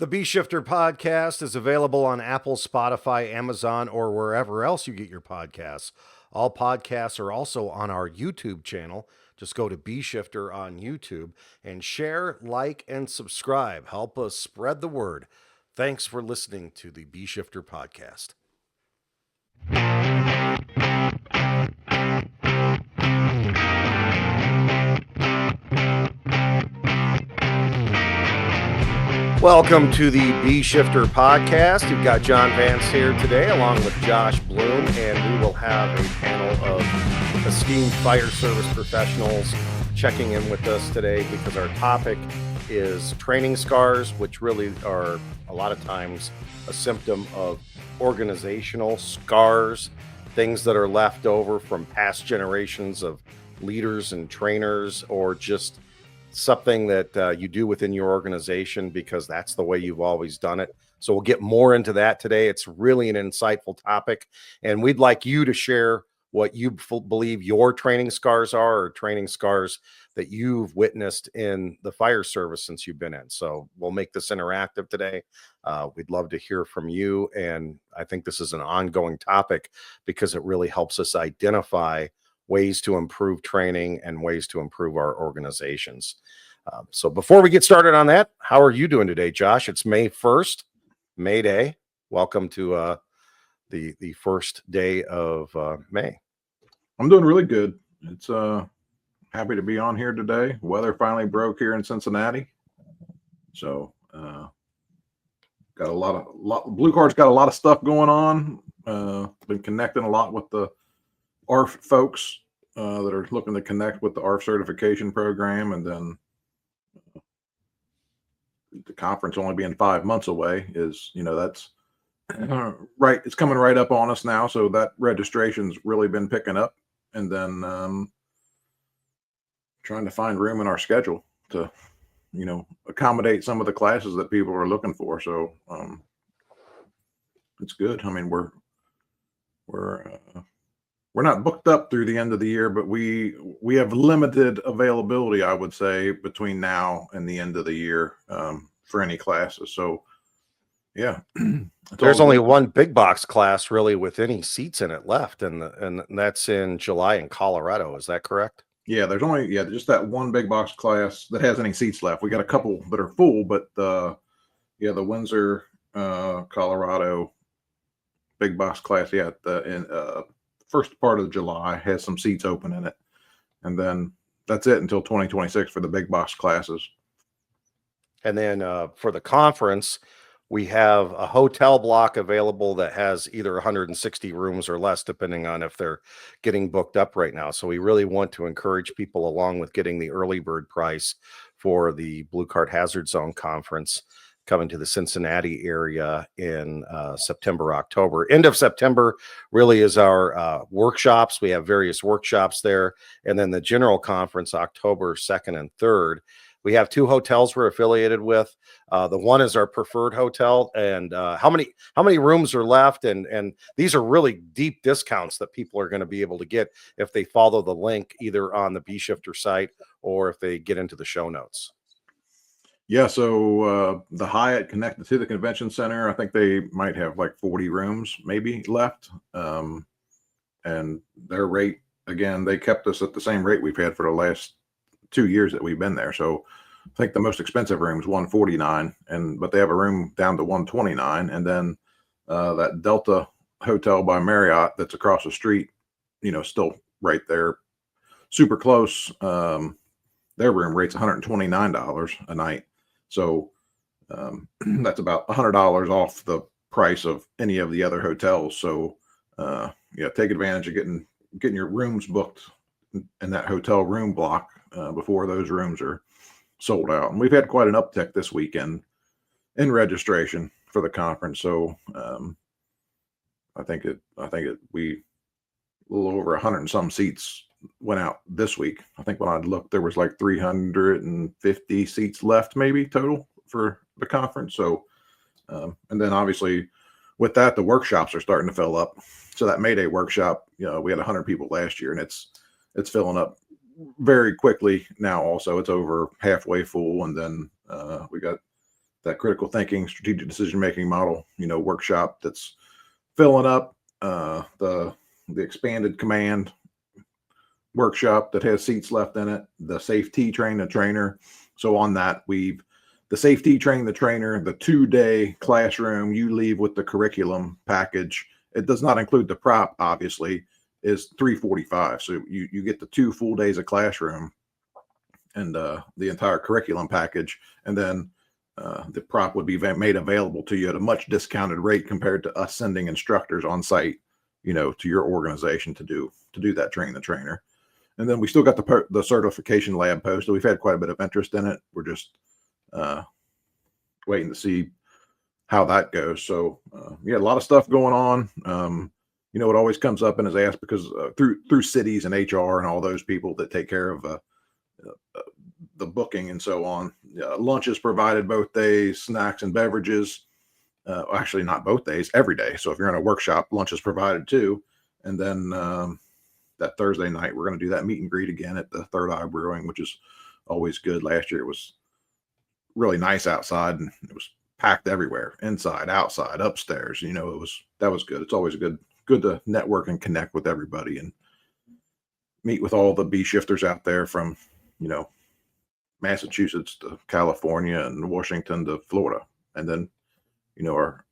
The B Shifter podcast is available on Apple, Spotify, Amazon, or wherever else you get your podcasts. All podcasts are also on our YouTube channel. Just go to B Shifter on YouTube and share, like, and subscribe. Help us spread the word. Thanks for listening to the B Shifter podcast. Welcome to the B Shifter podcast. You've got John Vance here today, along with Josh Blum, and we will have a panel of esteemed fire service professionals checking in with us today because our topic is training scars, which really are a lot of times a symptom of organizational scars, things that are left over from past generations of leaders and trainers, or just something that you do within your organization because that's the way you've always done it. So we'll get more into that today. It's really an insightful topic, and we'd like you to share what you believe your training scars are, or training scars that you've witnessed in the fire service since you've been in. So we'll make this interactive today. We'd love to hear from you, and I think this is an ongoing topic because it really helps us identify ways to improve training and ways to improve our organizations. So before we get started on that, how are you doing today, Josh? It's May 1st, May Day. Welcome to the first day of May. I'm doing really good. It's happy to be on here today. Weather finally broke here in Cincinnati. So got a lot Blue Card's got a lot of stuff going on. Been connecting a lot with the ARF folks that are looking to connect with the ARF certification program, and then the conference only being 5 months away is, that's right. It's coming right up on us now. So that registration's really been picking up, and then trying to find room in our schedule to, accommodate some of the classes that people are looking for. So it's good. I mean, we're not booked up through the end of the year, but we have limited availability, I would say, between now and the end of the year for any classes. So, yeah. There's only one big box class really with any seats in it left, and that's in July in Colorado. Is that correct? Yeah, there's only just that one big box class that has any seats left. We got a couple that are full, but the Windsor, Colorado big box class, first part of July has some seats open in it, and then that's it until 2026 for the big box classes. And then for the conference, we have a hotel block available that has either 160 rooms or less, depending on if they're getting booked up right now. So we really want to encourage people, along with getting the early bird price for the Blue Card Hazard Zone Conference coming to the Cincinnati area in September, October. End of September really is our workshops. We have various workshops there. And then the general conference, October 2nd and 3rd. We have 2 hotels we're affiliated with. The one is our preferred hotel. And how many rooms are left? And these are really deep discounts that people are going to be able to get if they follow the link either on the B Shifter site or if they get into the show notes. Yeah, so the Hyatt connected to the convention center, I think they might have like 40 rooms maybe left. And their rate, again, they kept us at the same rate we've had for the last 2 years that we've been there. So I think the most expensive room is $149, but they have a room down to $129. And then that Delta Hotel by Marriott that's across the street, still right there, super close. Their room rate's $129 a night. So that's about $100 off the price of any of the other hotels. So take advantage of getting your rooms booked in that hotel room block before those rooms are sold out. And we've had quite an uptick this weekend in registration for the conference. So I think we a little over 100 and some seats went out this week. I think when I looked, there was like 350 seats left maybe total for the conference. So, and then obviously with that, the workshops are starting to fill up. So that May Day workshop, we had 100 people last year, and it's filling up very quickly now. Also, it's over halfway full. And then we got that critical thinking, strategic decision-making model, workshop that's filling up. The expanded command workshop that has seats left in it, the safety train the trainer. So on that, the safety train the trainer, the 2-day classroom, you leave with the curriculum package. It does not include the prop, obviously, is $345. So you get the 2 full days of classroom and the entire curriculum package. And then the prop would be made available to you at a much discounted rate compared to us sending instructors on site, to your organization to do that train the trainer. And then we still got the certification lab posted. We've had quite a bit of interest in it. We're just waiting to see how that goes. So a lot of stuff going on. It always comes up and is asked because through cities and HR and all those people that take care of the booking and so on. Lunch is provided both days, snacks and beverages. Actually, not both days, every day. So if you're in a workshop, lunch is provided too. And then that Thursday night, we're going to do that meet and greet again at the Third Eye Brewing, which is always good. Last year it was really nice outside, and it was packed everywhere, inside, outside, upstairs. That was good. It's always good to network and connect with everybody and meet with all the B shifters out there from Massachusetts to California and Washington to Florida, and then our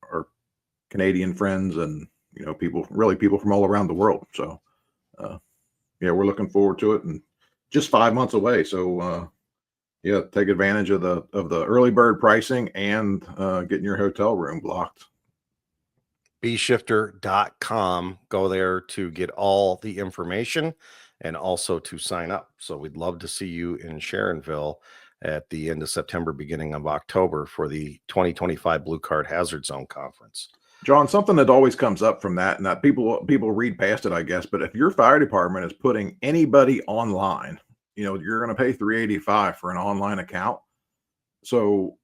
Canadian friends and people from all around the world. So we're looking forward to it, and just 5 months away. So take advantage of the early bird pricing and getting your hotel room blocked. bshifter.com. Go there to get all the information and also to sign up. So we'd love to see you in Sharonville at the end of September, beginning of October for the 2025 Blue Card Hazard Zone Conference. John, something that always comes up from that, and that people read past it, I guess, but if your fire department is putting anybody online, you're going to pay $385 for an online account. So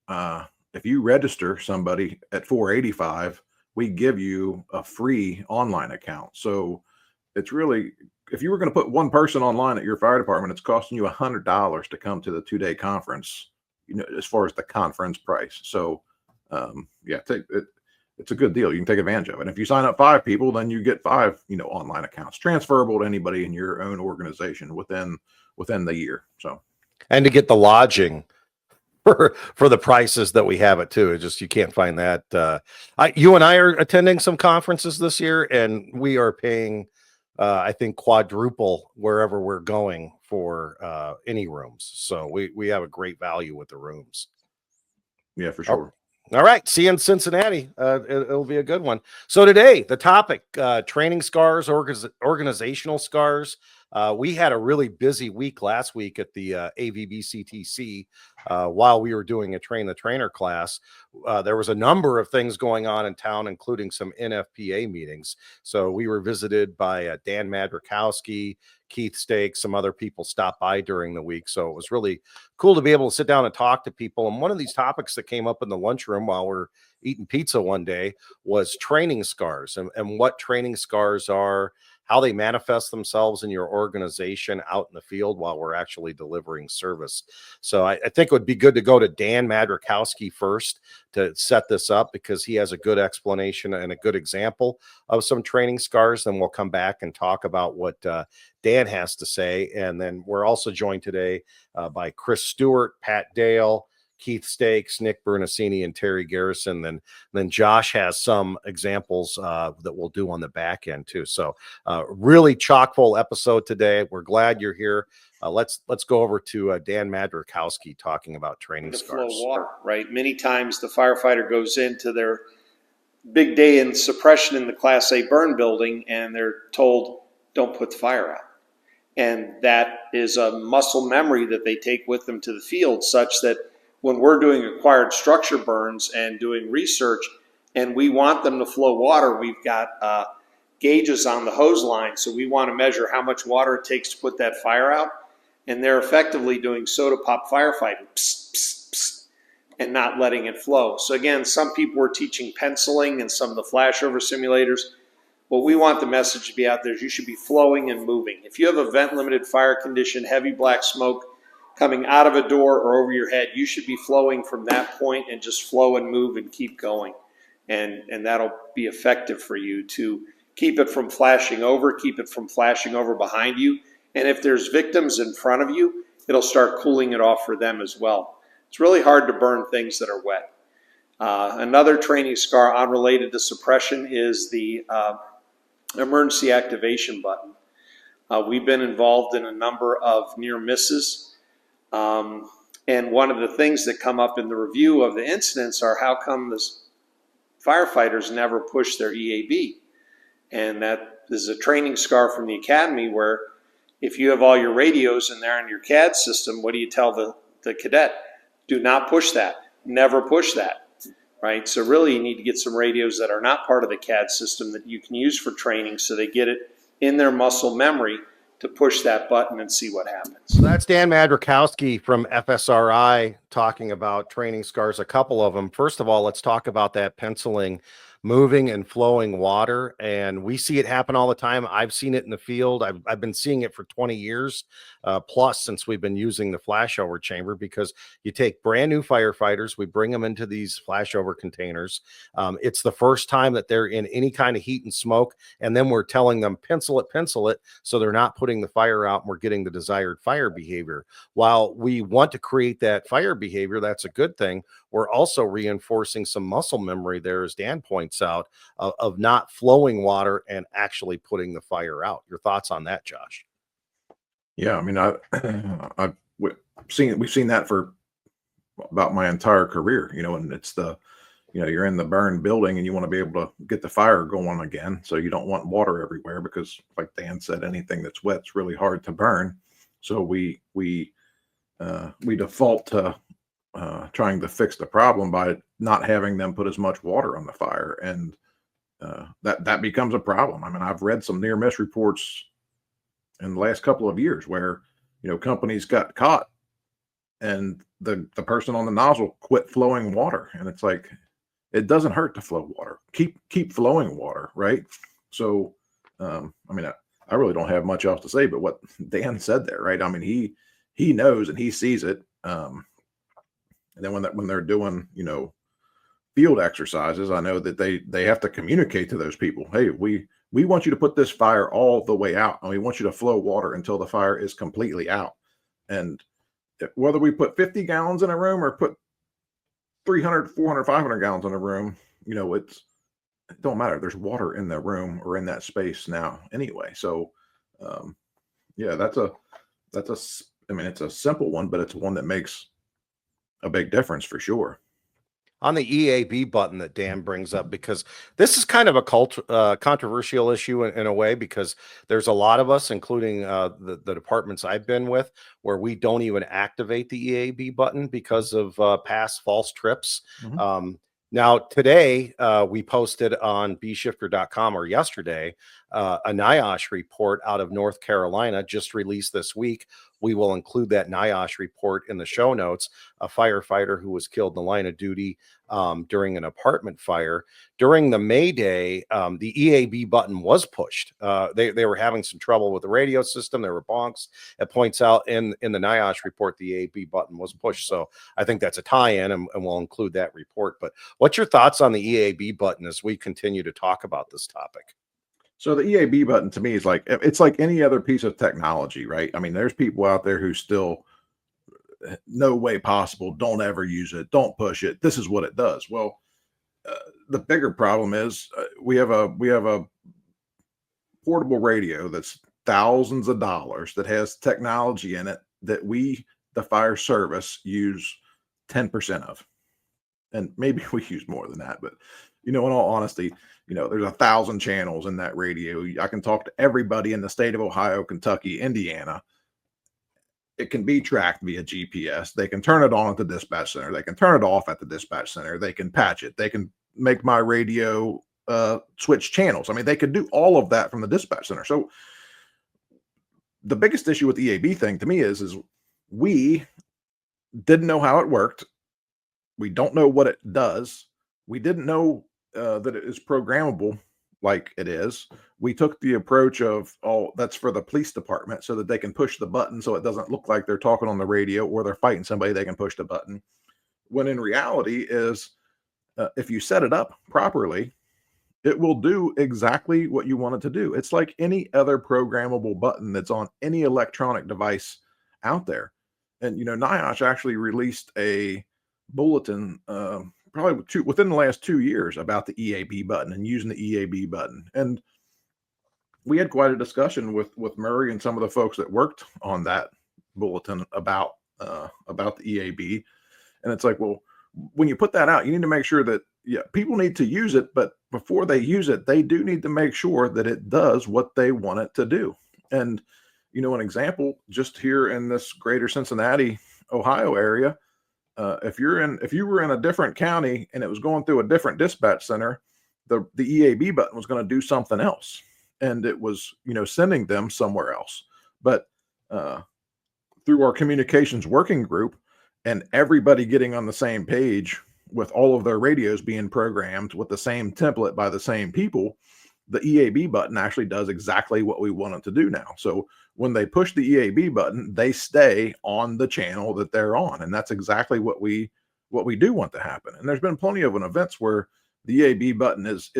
if you register somebody at $485, we give you a free online account. So it's really, if you were going to put one person online at your fire department, it's costing you $100 to come to the 2-day conference, as far as the conference price. So it's a good deal. You can take advantage of it. And if you sign up 5 people, then you get 5, online accounts transferable to anybody in your own organization within the year. So, and to get the lodging for the prices that we have it too. It's just, you can't find that. You and I are attending some conferences this year, and we are paying, I think, quadruple wherever we're going for any rooms. So we have a great value with the rooms. Yeah, for sure. All right. See you in Cincinnati. It'll be a good one. So today, the topic, training scars, organizational scars. We had a really busy week last week at the AVBCTC while we were doing a train the trainer class. There was a number of things going on in town, including some NFPA meetings. So we were visited by Dan Madrzykowski, Keith Stake, some other people stopped by during the week. So it was really cool to be able to sit down and talk to people. And one of these topics that came up in the lunchroom while we're eating pizza one day was training scars and what training scars are, how they manifest themselves in your organization out in the field while we're actually delivering service. So I think it would be good to go to Dan Madrzykowski first to set this up, because he has a good explanation and a good example of some training scars. Then we'll come back and talk about what Dan has to say. And then we're also joined today by Chris Stewart, Pat Dale, Keith Stakes, Nick Bernasini, and Terry Garrison. Then Josh has some examples that we'll do on the back end too. So really chock full episode today. We're glad you're here. Let's go over to Dan Madrzykowski talking about training scars. Flow water, right? Many times the firefighter goes into their big day in suppression in the Class A burn building, and they're told, don't put the fire out. And that is a muscle memory that they take with them to the field, such that when we're doing acquired structure burns and doing research and we want them to flow water, we've got gauges on the hose line. So we want to measure how much water it takes to put that fire out. And they're effectively doing soda pop firefighting, psst, psst, psst, and not letting it flow. So again, some people were teaching penciling and some of the flashover simulators. What we want the message to be out there is you should be flowing and moving. If you have a vent limited fire condition, heavy black smoke, coming out of a door or over your head, you should be flowing from that point and just flow and move and keep going. And that'll be effective for you to keep it from flashing over, keep it from flashing over behind you. And if there's victims in front of you, it'll start cooling it off for them as well. It's really hard to burn things that are wet. Another training scar unrelated to suppression is the emergency activation button. We've been involved in a number of near misses. And one of the things that come up in the review of the incidents are how come the firefighters never push their EAB? And that is a training scar from the academy where if you have all your radios in there in your CAD system, what do you tell the cadet? Do not push that. Never push that, right? So really you need to get some radios that are not part of the CAD system that you can use for training so they get it in their muscle memory to push that button and see what happens. So that's Dan Madrzykowski from FSRI talking about training scars, a couple of them. First of all, let's talk about that penciling, moving and flowing water. And we see it happen all the time. I've seen it in the field. I've been seeing it for 20 years plus since we've been using the flashover chamber, because you take brand new firefighters, we bring them into these flashover containers. It's the first time that they're in any kind of heat and smoke. And then we're telling them, pencil it. So they're not putting the fire out and we're getting the desired fire behavior. While we want to create that fire behavior, that's a good thing. We're also reinforcing some muscle memory there, as Dan points out, of not flowing water and actually putting the fire out. Your thoughts on that, Josh? Yeah, I mean, we've seen that for about my entire career, and it's you're in the burned building and you want to be able to get the fire going again. So you don't want water everywhere because, like Dan said, anything that's wet is really hard to burn. So we default to trying to fix the problem by not having them put as much water on the fire, and that becomes a problem. I mean, I've read some near miss reports in the last couple of years where companies got caught and the person on the nozzle quit flowing water, and it's like, it doesn't hurt to flow water. Keep flowing water, right? So I mean, I really don't have much else to say but what Dan said there, right? I mean, he knows and he sees it. And then when they're doing, field exercises, I know that they have to communicate to those people, hey, we want you to put this fire all the way out, and we want you to flow water until the fire is completely out. And whether we put 50 gallons in a room or put 300, 400, 500 gallons in a room, it don't matter. There's water in the room or in that space now anyway. So, yeah, I mean, it's a simple one, but it's one that makes a big difference for sure. On the EAB button that Dan brings up, because this is kind of a controversial issue in a way, because there's a lot of us, including the departments I've been with, where we don't even activate the EAB button because of past false trips. Mm-hmm. Now, today, we posted on bshifter.com, or yesterday, a NIOSH report out of North Carolina, just released this week. We will include that NIOSH report in the show notes. A firefighter who was killed in the line of duty during an apartment fire. During the May Day, the EAB button was pushed. They were having some trouble with the radio system. There were bonks. It points out in the NIOSH report, the EAB button was pushed. So I think that's a tie-in, and we'll include that report. But what's your thoughts on the EAB button as we continue to talk about this topic? So the EAB button to me is it's like any other piece of technology, right? I mean, there's people out there who still, no way possible, don't ever use it, don't push it. This is what it does. Well, the bigger problem is we have a portable radio that's thousands of dollars that has technology in it that we, the fire service, use 10% of, and maybe we use more than that. But in all honesty, there's 1,000 channels in that radio. I can talk to everybody in the state of Ohio, Kentucky, Indiana. It can be tracked via GPS. They can turn it on at the dispatch center. They can turn it off at the dispatch center. They can patch it. They can make my radio switch channels. I mean, they could do all of that from the dispatch center. So the biggest issue with the EAB thing to me is we didn't know how it worked. We don't know what it does. We didn't know that it is programmable like it is. We took the approach of, oh, that's for the police department so that they can push the button so it doesn't look like they're talking on the radio or they're fighting somebody, they can push the button. When in reality is, if you set it up properly, it will do exactly what you want it to do. It's like any other programmable button that's on any electronic device out there. And, NIOSH actually released a bulletin, probably within the last 2 years, about the EAB button and using the EAB button. And we had quite a discussion with Murray and some of the folks that worked on that bulletin about the EAB. And it's like, well, when you put that out, you need to make sure that, people need to use it, but before they use it, they do need to make sure that it does what they want it to do. And, an example, just here in this greater Cincinnati, Ohio area, if you were in a different county and it was going through a different dispatch center, the EAB button was going to do something else, and it was, sending them somewhere else. But through our communications working group and everybody getting on the same page with all of their radios being programmed with the same template by the same people, the EAB button actually does exactly what we want it to do now. So when they push the EAB button, they stay on the channel that they're on. And that's exactly what we do want to happen. And there's been plenty of events where the EAB button is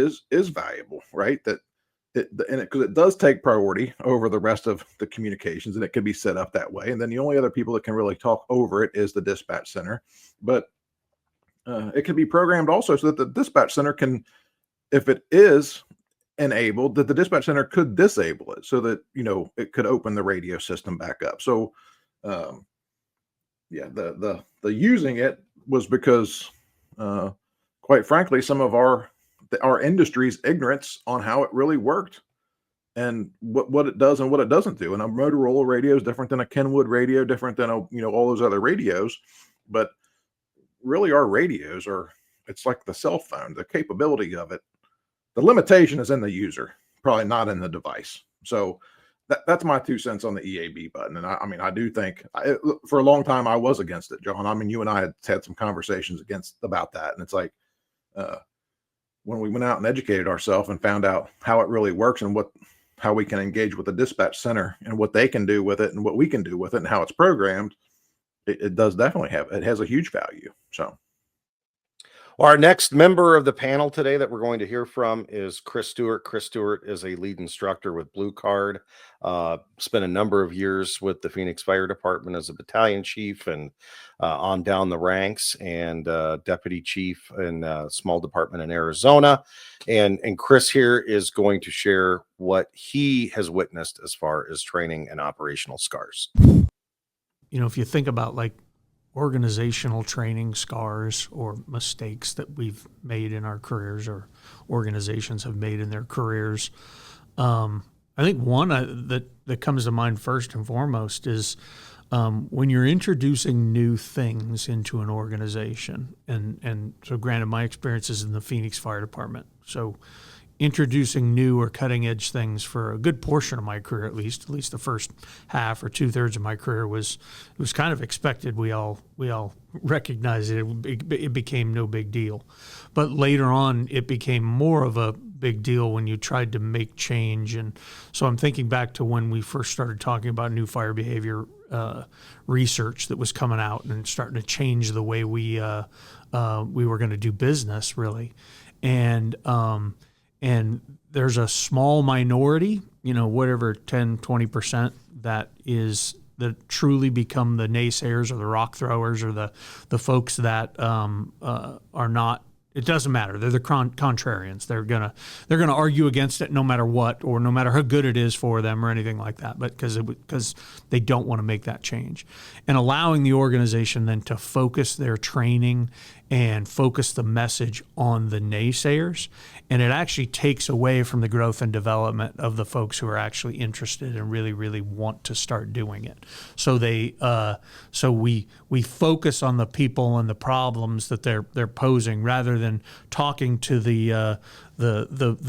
valuable, right? Because it does take priority over the rest of the communications, and it can be set up that way. And then the only other people that can really talk over it is the dispatch center. But it can be programmed also so that the dispatch center can, if it is enabled, that the dispatch center could disable it so that, it could open the radio system back up. So, the using it was because, quite frankly, some of our industry's ignorance on how it really worked and what it does and what it doesn't do. And a Motorola radio is different than a Kenwood radio, different than all those other radios. But really, our radios it's like the cell phone, the capability of it. The limitation is in the user, probably not in the device. So that's my 2 cents on the EAB button. And I do think for a long time I was against it, John. I mean, you and I had some conversations about that. And it's like, when we went out and educated ourselves and found out how it really works and how we can engage with the dispatch center and what they can do with it and what we can do with it and how it's programmed, it does definitely it has a huge value. So. Our next member of the panel today that we're going to hear from is Chris Stewart. Chris Stewart is a lead instructor with Blue Card. Spent a number of years with the Phoenix Fire Department as a battalion chief and on down the ranks, and deputy chief in a small department in Arizona. And Chris here is going to share what he has witnessed as far as training and operational scars. If you think about like organizational training scars or mistakes that we've made in our careers or organizations have made in their careers, I think one that comes to mind first and foremost is when you're introducing new things into an organization. And so granted, my experience is in the Phoenix Fire Department. So introducing new or cutting edge things for a good portion of my career, at least the first half or 2/3 of my career was kind of expected. We all recognized it. It became no big deal, but later on it became more of a big deal when you tried to make change. And so I'm thinking back to when we first started talking about new fire behavior research that was coming out and starting to change the way we were going to do business, really. And there's a small minority, whatever 10, 20% that truly become the naysayers or the rock throwers or the folks that are not. It doesn't matter. They're the contrarians. They're gonna argue against it no matter what, or no matter how good it is for them or anything like that. But because they don't want to make that change, and allowing the organization then to focus their training and focus the message on the naysayers, and it actually takes away from the growth and development of the folks who are actually interested and really, really want to start doing it. So we focus on the people and the problems that they're posing, rather than talking to the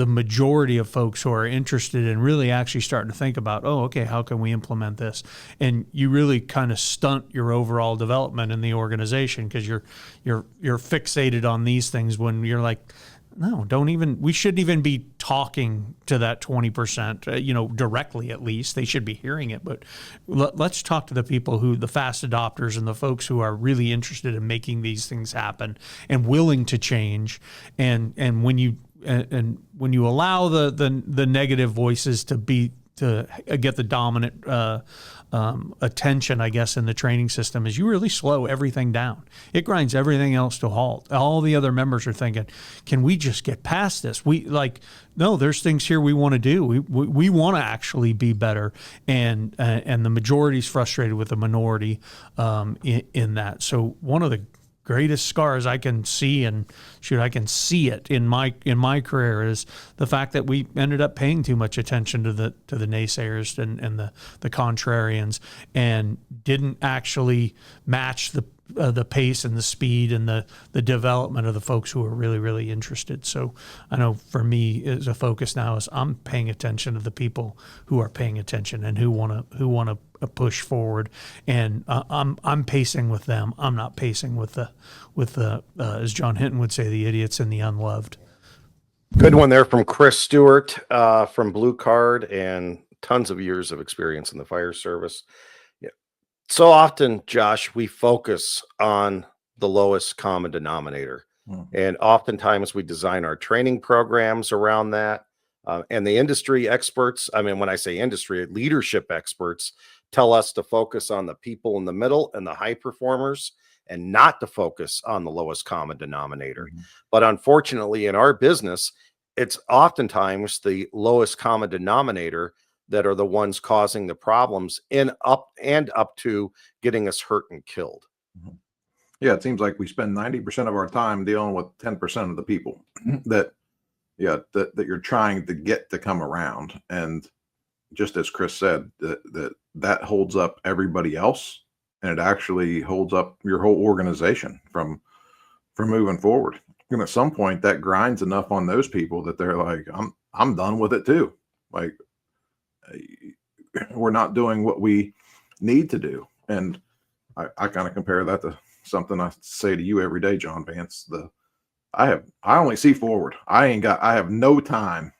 majority of folks who are interested and really actually starting to think about, how can we implement this? And you really kind of stunt your overall development in the organization because you're fixated on these things when you're like, no, we shouldn't even be talking to that 20%, directly at least. They should be hearing it. But let's talk to the people the fast adopters and the folks who are really interested in making these things happen and willing to change. And when you allow the negative voices to get the dominant attention, I guess, in the training system, is you really slow everything down. It grinds everything else to a halt. All the other members are thinking, can we just get past this? No, there's things here we want to do. We want to actually be better. And the majority's frustrated with the minority in that. So one of the greatest scars I can see, and I can see it in my career, is the fact that we ended up paying too much attention to the naysayers and the contrarians, and didn't actually match the pace and the speed and the development of the folks who are really, really interested. So I know for me, as a focus now, is I'm paying attention to the people who are paying attention and who want to push forward, and I'm pacing with them. I'm not pacing with the as John Hinton would say, the idiots and the unloved. Good one there from Chris Stewart from Blue Card, and tons of years of experience in the fire service. Yeah. So often, Josh, we focus on the lowest common denominator, and oftentimes we design our training programs around that. And the industry experts, I mean, when I say industry, leadership experts tell us to focus on the people in the middle and the high performers, and not to focus on the lowest common denominator. But unfortunately, in our business, it's oftentimes the lowest common denominator that are the ones causing the problems up to getting us hurt and killed. Yeah, it seems like we spend 90% of our time dealing with 10% of the people that you're trying to get to come around. And just as Chris said, that holds up everybody else, and it actually holds up your whole organization from moving forward. And at some point, that grinds enough on those people that they're like, I'm done with it too. Like, we're not doing what we need to do. And I kind of compare that to something I say to you every day, John Vance. I only see forward. I have no time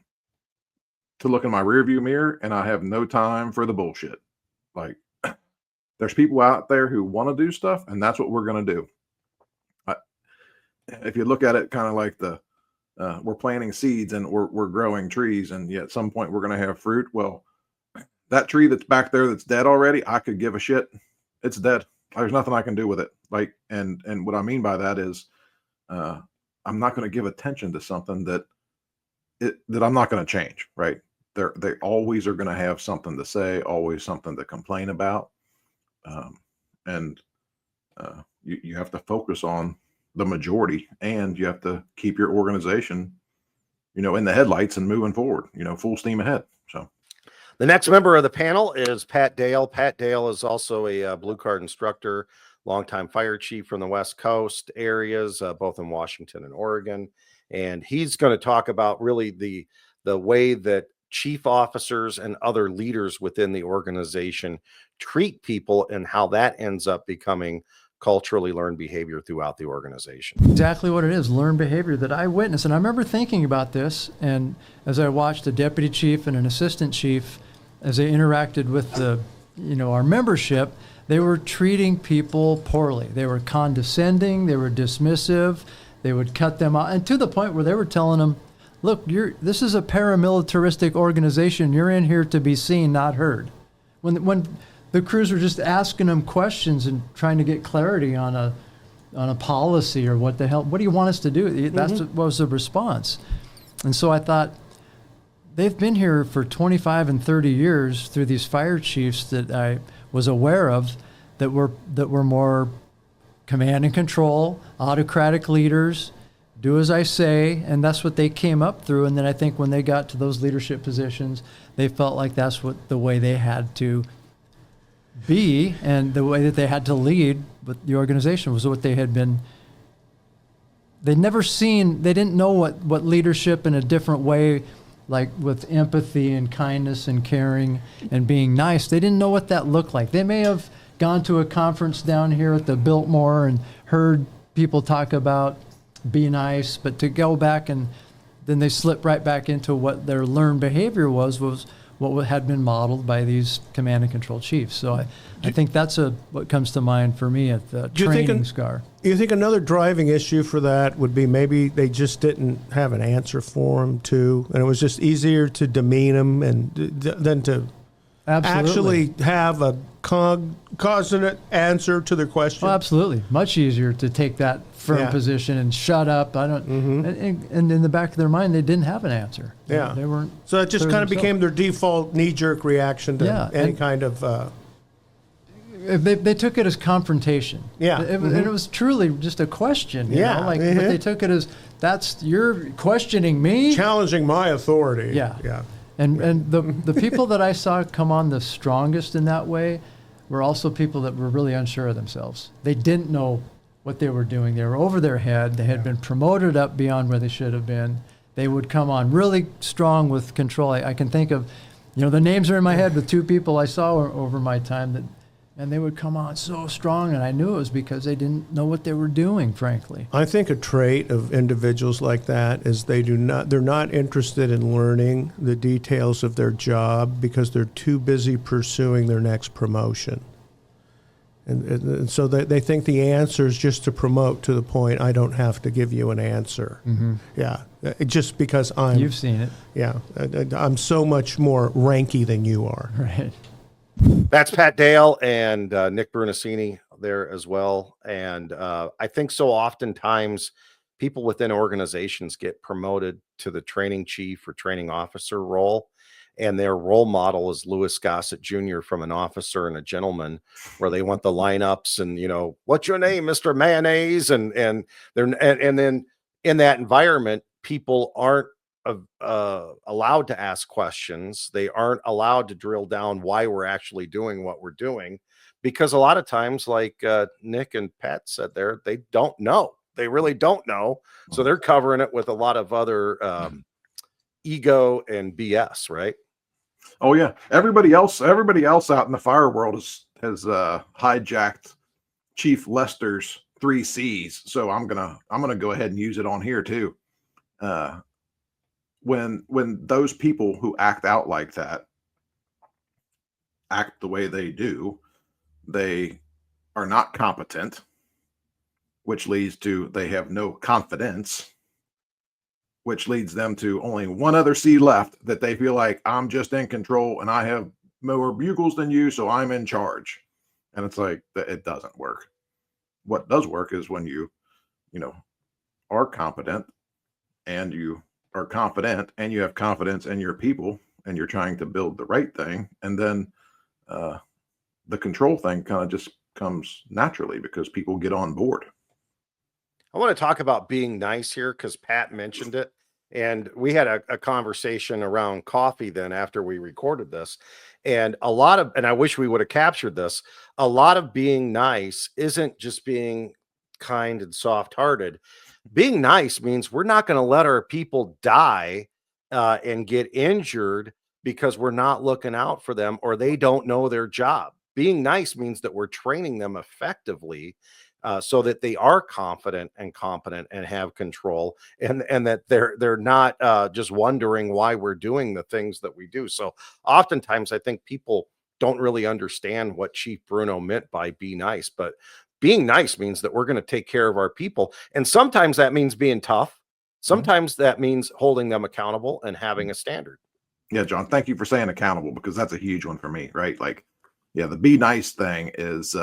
to look in my rearview mirror, and I have no time for the bullshit. Like, there's people out there who want to do stuff, and that's what we're going to do. If you look at it kind of like we're planting seeds and we're growing trees, and at some point we're going to have fruit. Well, that tree that's back there that's dead already, I could give a shit. It's dead. There's nothing I can do with it. Like, and what I mean by that is, I'm not going to give attention to something that I'm not going to change. Right? They always are going to have something to say, always something to complain about, and you have to focus on the majority, and you have to keep your organization, in the headlights and moving forward, full steam ahead. So the next member of the panel is Pat Dale. Pat Dale is also a Blue Card instructor, longtime fire chief from the West Coast areas, both in Washington and Oregon. And he's going to talk about really the way that chief officers and other leaders within the organization treat people, and how that ends up becoming culturally learned behavior throughout the organization. Exactly what it is, learned behavior that I witnessed. And I remember thinking about this, and as I watched a deputy chief and an assistant chief, as they interacted with our membership, they were treating people poorly. They were condescending, they were dismissive, they would cut them out, and to the point where they were telling them, look, this is a paramilitaristic organization. You're in here to be seen, not heard. When the crews were just asking them questions and trying to get clarity on a policy, or what the hell, what do you want us to do? That's what was the response. And so I thought, they've been here for 25 and 30 years through these fire chiefs that I was aware of, that were more command and control, autocratic leaders, do as I say, and that's what they came up through. And then I think when they got to those leadership positions, they felt like that's the way they had to be, and the way that they had to lead with the organization was what they had been. They'd never seen, they didn't know what leadership in a different way, like with empathy and kindness and caring and being nice. They didn't know what that looked like. They may have gone to a conference down here at the Biltmore and heard people talk about be nice, but to go back and then they slip right back into what their learned behavior was what had been modeled by these command and control chiefs. So I think that's what comes to mind for me at the training SCAR. You think another driving issue for that would be maybe they just didn't have an answer for them too, and it was just easier to demean them than to actually have a cognate answer to their question? Oh, absolutely. Much easier to take that firm position and shut up. I don't. And in the back of their mind, they didn't have an answer. Yeah, they weren't. So it just kind of became their default knee-jerk reaction to any kind of. They took it as confrontation. Yeah, and it was truly just a question. You know? But they took it as you're questioning me, challenging my authority. Yeah. And the people that I saw come on the strongest in that way were also people that were really unsure of themselves. They didn't know what they were doing. They were over their head. They had been promoted up beyond where they should have been. They would come on really strong with control. I can think of, the names are in my head with two people I saw over my time and they would come on so strong, and I knew it was because they didn't know what they were doing, frankly. I think a trait of individuals like that is they're not interested in learning the details of their job because they're too busy pursuing their next promotion. And so they think the answer is just to promote to the point I don't have to give you an answer. Yeah, just because You've seen it. Yeah, I'm so much more ranky than you are. Right. That's Pat Dale and Nick Brunacini there as well. And I think so oftentimes people within organizations get promoted to the training chief or training officer role, and their role model is Louis Gossett Jr. from An Officer and a Gentleman, where they want the lineups and, what's your name, Mr. Mayonnaise? And then in that environment, people aren't allowed to ask questions. They aren't allowed to drill down why we're actually doing what we're doing, because a lot of times, like Nick and Pat said there, they don't know. They really don't know. So they're covering it with a lot of other ego and BS, right? Oh yeah. Everybody else out in the fire world has hijacked Chief Lester's 3 C's. So I'm gonna go ahead and use it on here too. When those people who act out like that act the way they do, they are not competent, which leads to they have no confidence, which leads them to only one other C left, that they feel like I'm just in control and I have more bugles than you, so I'm in charge. And it's like, it doesn't work. What does work is when you are competent and you are confident and you have confidence in your people and you're trying to build the right thing. And then the control thing kind of just comes naturally because people get on board. I want to talk about being nice here because Pat mentioned it. And we had a conversation around coffee then after we recorded this. And and I wish we would have captured this, a lot of being nice isn't just being kind and soft-hearted. Being nice means we're not going to let our people die and get injured because we're not looking out for them or they don't know their job. Being nice means that we're training them effectively so that they are confident and competent and have control, and that they're not just wondering why we're doing the things that we do. So oftentimes I think people don't really understand what Chief Bruno meant by be nice, but being nice means that we're going to take care of our people. And sometimes that means being tough. Sometimes that means holding them accountable and having a standard. Yeah, John, thank you for saying accountable, because that's a huge one for me, right? Like, yeah, the be nice thing is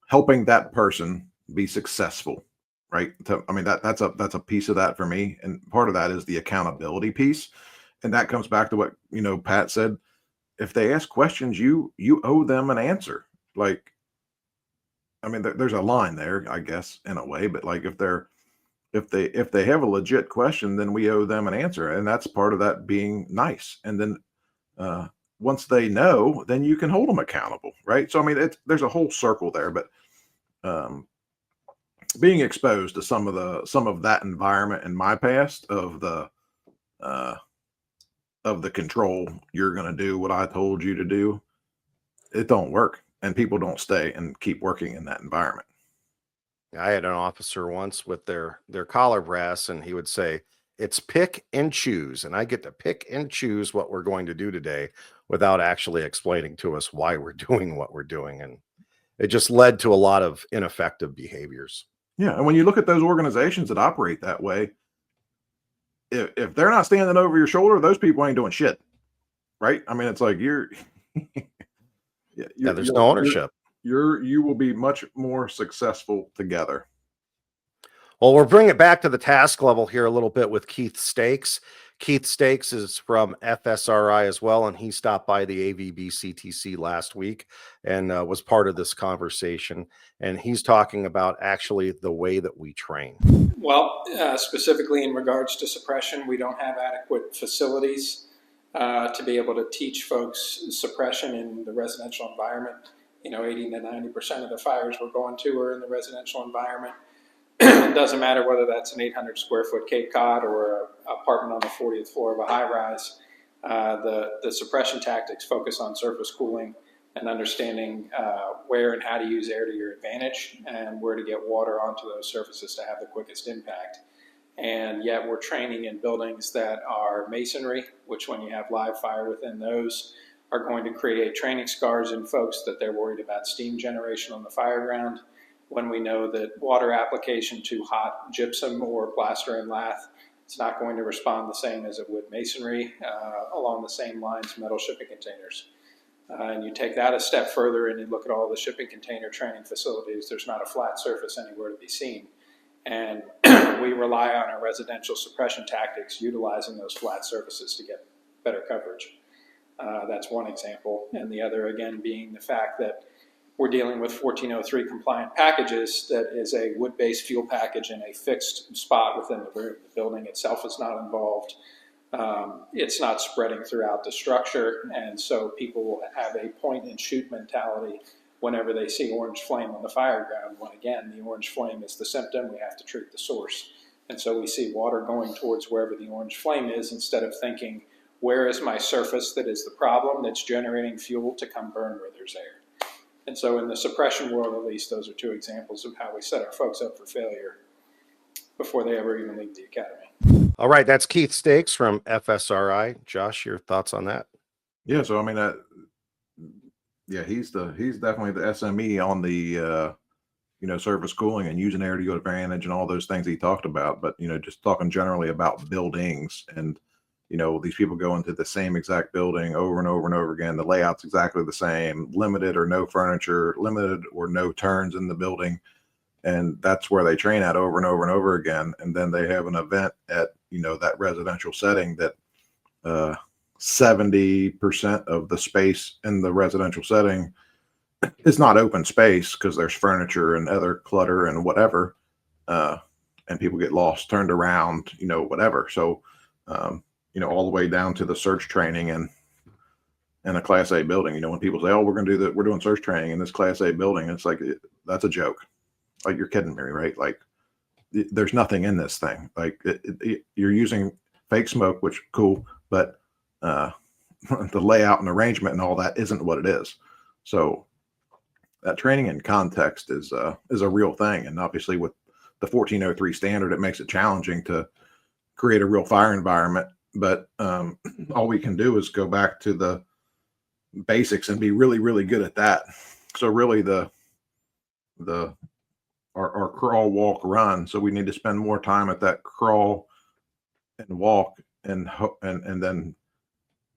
helping that person be successful, right? That's a piece of that for me. And part of that is the accountability piece. And that comes back to what, Pat said. If they ask questions, you owe them an answer. Like, there's a line there, I guess, in a way, but like if they have a legit question, then we owe them an answer. And that's part of that being nice. And then once they know, then you can hold them accountable, right? So, there's a whole circle there, but being exposed to some of that environment in my past of the control, you're going to do what I told you to do, it don't work. And people don't stay and keep working in that environment. I had an officer once with their collar brass, and he would say, it's pick and choose, and I get to pick and choose what we're going to do today without actually explaining to us why we're doing what we're doing. And it just led to a lot of ineffective behaviors. Yeah. And when you look at those organizations that operate that way, if they're not standing over your shoulder, those people ain't doing shit. Right. I mean, it's like yeah, There's no ownership. You will be much more successful together. Well, we'll bring it back to the task level here a little bit with Keith Stakes. Keith Stakes is from FSRI as well, and he stopped by the AVB CTC last week and was part of this conversation. And he's talking about actually the way that we train. Well, specifically in regards to suppression, we don't have adequate facilities to be able to teach folks suppression in the residential environment. 80 to 90% of the fires we're going to are in the residential environment. It doesn't matter whether that's an 800 square foot Cape Cod or an apartment on the 40th floor of a high rise. The suppression tactics focus on surface cooling and understanding where and how to use air to your advantage and where to get water onto those surfaces to have the quickest impact. And yet we're training in buildings that are masonry, which when you have live fire within those are going to create training scars in folks that they're worried about steam generation on the fire ground. When we know that water application to hot gypsum or plaster and lath, it's not going to respond the same as it would masonry, along the same lines, metal shipping containers. And you take that a step further and you look at all the shipping container training facilities, there's not a flat surface anywhere to be seen. And we rely on our residential suppression tactics, utilizing those flat surfaces to get better coverage. That's one example. And the other, again, being the fact that we're dealing with 1403 compliant packages that is a wood-based fuel package in a fixed spot within the room. The building itself is not involved. It's not spreading throughout the structure. And so people will have a point and shoot mentality whenever they see orange flame on the fire ground, when again, the orange flame is the symptom, we have to treat the source. And so we see water going towards wherever the orange flame is instead of thinking, where is my surface that is the problem that's generating fuel to come burn where there's air? And so in the suppression world, at least, those are two examples of how we set our folks up for failure before they ever even leave the academy. All right, that's Keith Stakes from FSRI. Josh, your thoughts on that? Yeah, so I mean, he's definitely the SME on the surface cooling and using air to your advantage and all those things he talked about. But just talking generally about buildings and these people go into the same exact building over and over and over again. The layout's exactly the same, limited or no furniture, limited or no turns in the building. And that's where they train at over and over and over again. And then they have an event at, that residential setting that 70% of the space in the residential setting is not open space because there's furniture and other clutter and whatever. And people get lost, turned around, whatever. So, all the way down to the search training and a Class A building. When people say, "Oh, we're doing search training in this Class A building," it's like that's a joke. Like, you're kidding me, right? Like, there's nothing in this thing. Like, you're using fake smoke, which cool, but the layout and arrangement and all that isn't what it is. So that training in context is a real thing, and obviously with the 1403 standard, it makes it challenging to create a real fire environment. But all we can do is go back to the basics and be really, really good at that. So really our crawl, walk, run. So we need to spend more time at that crawl and walk and then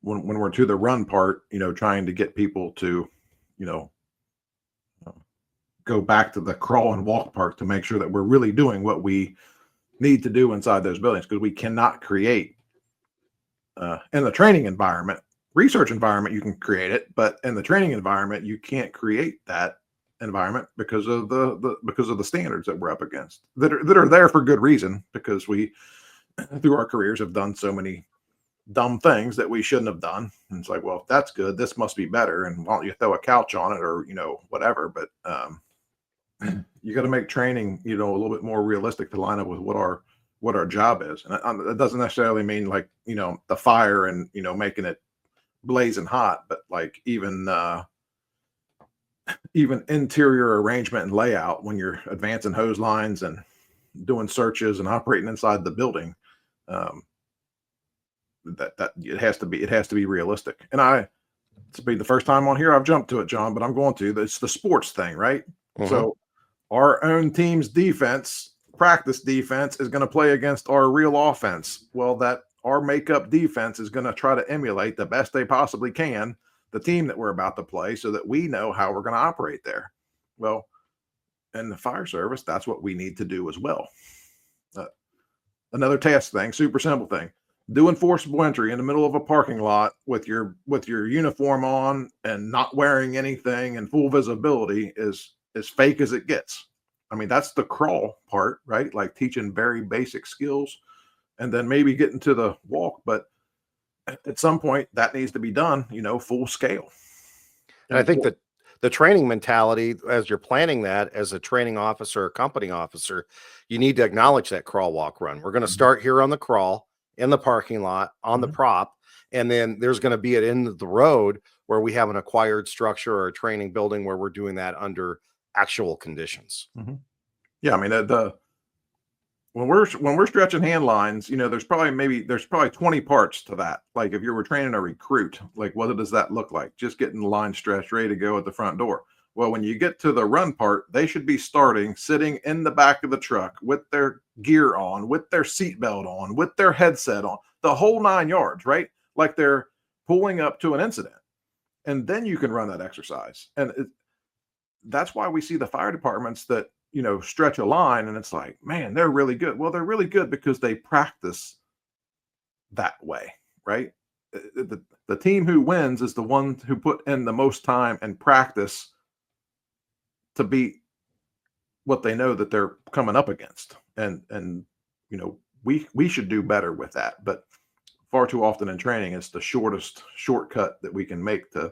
when we're to the run part, trying to get people to, go back to the crawl and walk part to make sure that we're really doing what we need to do inside those buildings, because we cannot create in the training environment. Research environment, you can create it, but in the training environment, you can't create that environment because of the standards that we're up against that are there for good reason, because we through our careers have done so many dumb things that we shouldn't have done. And it's like, well, if that's good, this must be better. And why don't you throw a couch on it or, whatever. But you got to make training, a little bit more realistic to line up with what our job is. And it doesn't necessarily mean like, the fire and, making it blazing hot, but like even interior arrangement and layout when you're advancing hose lines and doing searches and operating inside the building. That it has to be realistic. And to be the first time on here I've jumped to it, John, but I'm going to. It's the sports thing, right? Mhm. So our own team's practice defense is going to play against our real offense. Well, that our makeup defense is going to try to emulate the best they possibly can the team that we're about to play, so that we know how we're going to operate there. Well, in the fire service, that's what we need to do as well. Another test thing, super simple thing. Doing forcible entry in the middle of a parking lot with your uniform on and not wearing anything and full visibility is as fake as it gets. I mean, that's the crawl part, right? Like teaching very basic skills and then maybe getting to the walk. But at some point that needs to be done, full scale. And I think that the training mentality, as you're planning that as a training officer or company officer, you need to acknowledge that crawl, walk, run. We're going to start here on the crawl, in the parking lot, on the prop, and then there's going to be at end of the road where we have an acquired structure or a training building where we're doing that under actual conditions. Yeah, I mean, when we're stretching hand lines, there's probably 20 parts to that. Like if you were training a recruit, like what does that look like? Just getting the line stretched, ready to go at the front door. Well, when you get to the run part, they should be sitting in the back of the truck with their gear on, with their seatbelt on, with their headset on, the whole 9 yards, right? Like they're pulling up to an incident. And then you can run that exercise. And that's why we see the fire departments that, stretch a line and it's like, man, they're really good. Well, they're really good because they practice that way, right? The team who wins is the one who put in the most time and practice to beat what they know that they're coming up against. And we should do better with that. But far too often in training, it's the shortest shortcut that we can make to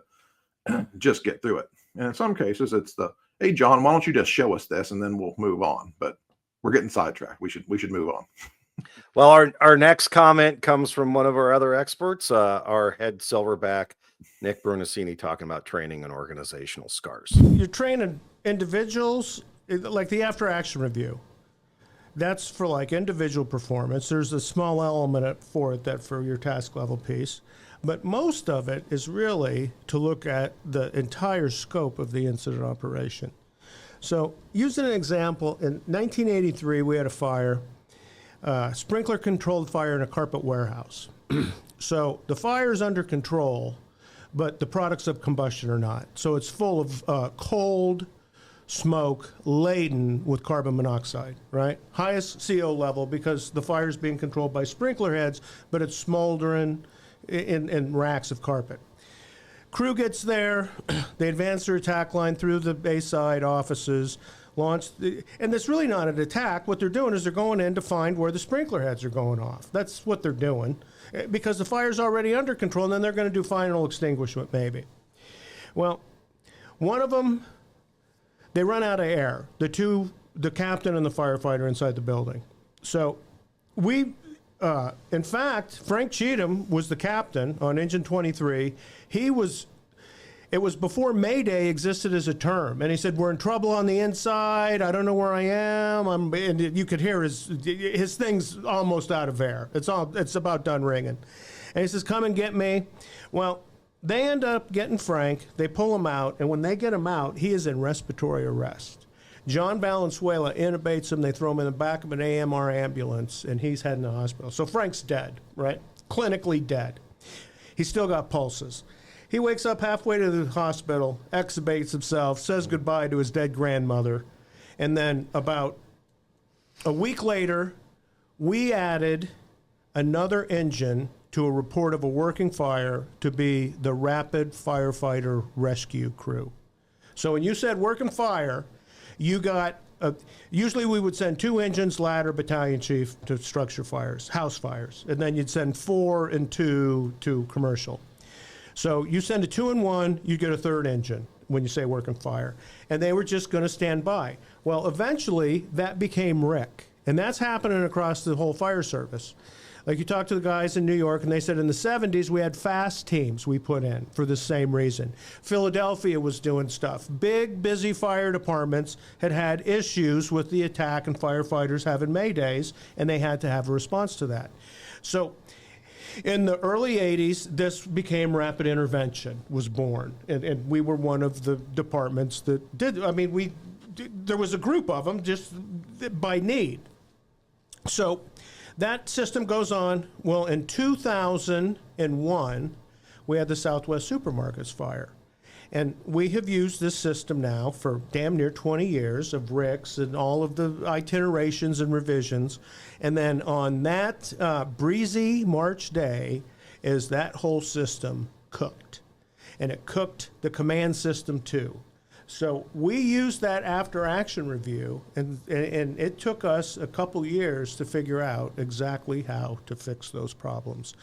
just get through it. And in some cases, it's hey, John, why don't you just show us this and then we'll move on? But we're getting sidetracked. We should move on. Well, our next comment comes from one of our other experts, our head silverback, Nick Brunacini, talking about training and organizational scars. You're training individuals, like the after action review. That's for like individual performance. There's a small element for your task level piece. But most of it is really to look at the entire scope of the incident operation. So using an example, in 1983, we had a fire, sprinkler-controlled fire in a carpet warehouse. So the fire is under control, but the products of combustion are not. So it's full of cold smoke laden with carbon monoxide, right? Highest CO level because the fire is being controlled by sprinkler heads, but it's smoldering in racks of carpet. Crew gets there, they advance their attack line through the Bayside offices, and it's really not an attack. What they're doing is they're going in to find where the sprinkler heads are going off. That's what they're doing because the fire's already under control, and then they're going to do final extinguishment maybe. Well, one of them, they run out of air. The captain and the firefighter inside the building. So in fact, Frank Cheatham was the captain on Engine 23. It was before Mayday existed as a term. And he said, we're in trouble on the inside. I don't know where I am. And you could hear his thing's almost out of air. It's about done ringing. And he says, come and get me. Well, they end up getting Frank. They pull him out. And when they get him out, he is in respiratory arrest. John Valenzuela intubates him. They throw him in the back of an AMR ambulance, and he's heading to the hospital. So Frank's dead, right? Clinically dead. He's still got pulses. He wakes up halfway to the hospital, extubates himself, says goodbye to his dead grandmother, and then about a week later, we added another engine to a report of a working fire to be the rapid firefighter rescue crew. So when you said working fire, you got, usually we would send 2 engines, ladder, battalion chief to structure fires, house fires, and then you'd send 4 and 2 to commercial. So you send a 2 and 1, you get a 3rd engine when you say working fire. And they were just going to stand by. Well, eventually that became Rick. And that's happening across the whole fire service. Like you talk to the guys in New York, and they said in the 70s we had fast teams we put in for the same reason. Philadelphia was doing stuff. Big, busy fire departments had issues with the attack and firefighters having Maydays, and they had to have a response to that. So in the early 80s, this became rapid intervention, was born. And we were one of the departments that did. I mean, there was a group of them just by need. So that system goes on. Well, in 2001, we had the Southwest Supermarkets fire. And we have used this system now for damn near 20 years of RICS and all of the itinerations and revisions. And then on that breezy March day is that whole system cooked. And it cooked the command system too. So we used that after action review, and it took us a couple years to figure out exactly how to fix those problems.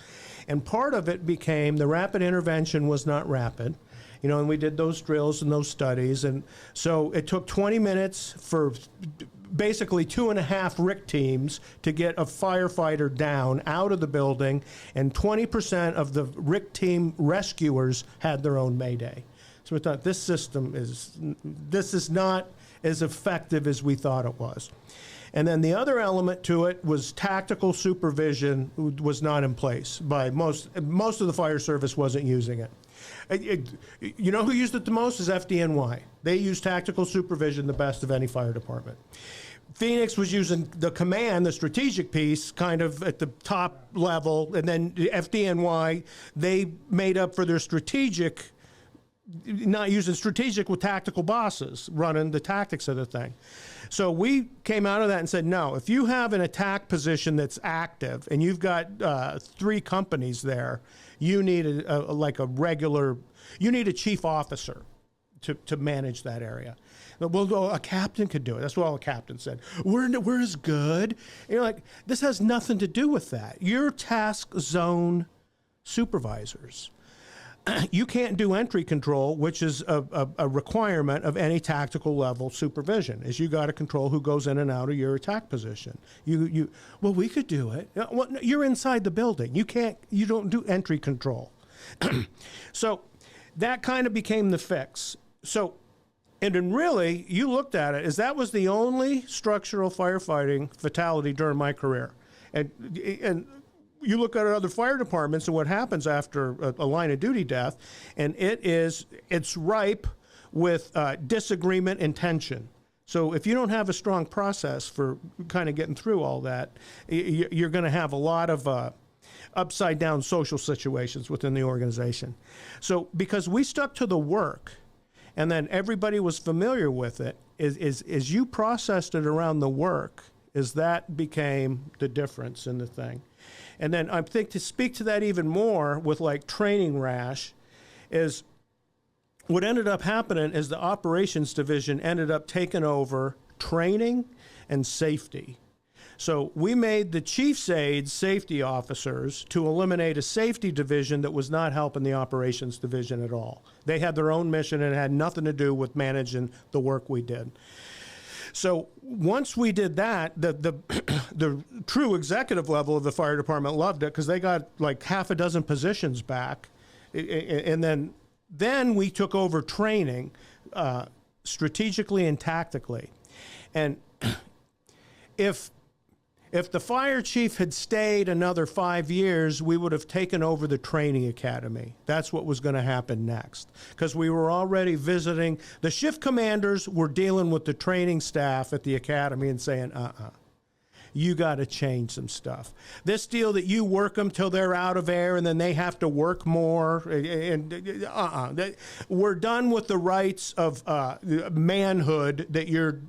And part of it became the rapid intervention was not rapid, and we did those drills and those studies. And so it took 20 minutes for basically 2.5 RIC teams to get a firefighter down out of the building, and 20% of the RIC team rescuers had their own Mayday. So we thought this is not as effective as we thought it was. And then the other element to it was tactical supervision was not in place by most of the fire service wasn't using it. You know who used it the most is FDNY. They used tactical supervision the best of any fire department. Phoenix was using the command, the strategic piece, kind of at the top level, and then FDNY, they made up for their strategic, not using strategic with tactical bosses running the tactics of the thing. So we came out of that and said, no, if you have an attack position that's active and you've got 3 companies there, you need you need a chief officer to manage that area. Well, a captain could do it. That's what all the captain said. We're as good. And you're like, this has nothing to do with that. You're task zone supervisors. You can't do entry control, which is a requirement of any tactical level supervision, is you got to control who goes in and out of your attack position. Well, we could do it. Well, you're inside the building. You don't do entry control. So that kind of became the fix. So, and then really, you looked at it as that was the only structural firefighting fatality during my career. And you look at other fire departments and what happens after a line of duty death, and it's ripe with disagreement and tension. So if you don't have a strong process for kind of getting through all that, you're going to have a lot of upside down social situations within the organization. So because we stuck to the work, and then everybody was familiar with it, is you processed it around the work, is that became the difference in the thing. And then I think to speak to that even more with like training rash is what ended up happening is the operations division ended up taking over training and safety. So we made the chief's aides safety officers to eliminate a safety division that was not helping the operations division at all. They had their own mission and it had nothing to do with managing the work we did. So once we did that, the true executive level of the fire department loved it because they got like 6 positions back. And then we took over training strategically and tactically. And if the fire chief had stayed another 5 years, we would have taken over the training academy. That's what was going to happen next. Because we were already visiting. The shift commanders were dealing with the training staff at the academy and saying, you got to change some stuff. This deal that you work them till they're out of air and then they have to work more. We're done with the rights of manhood that you're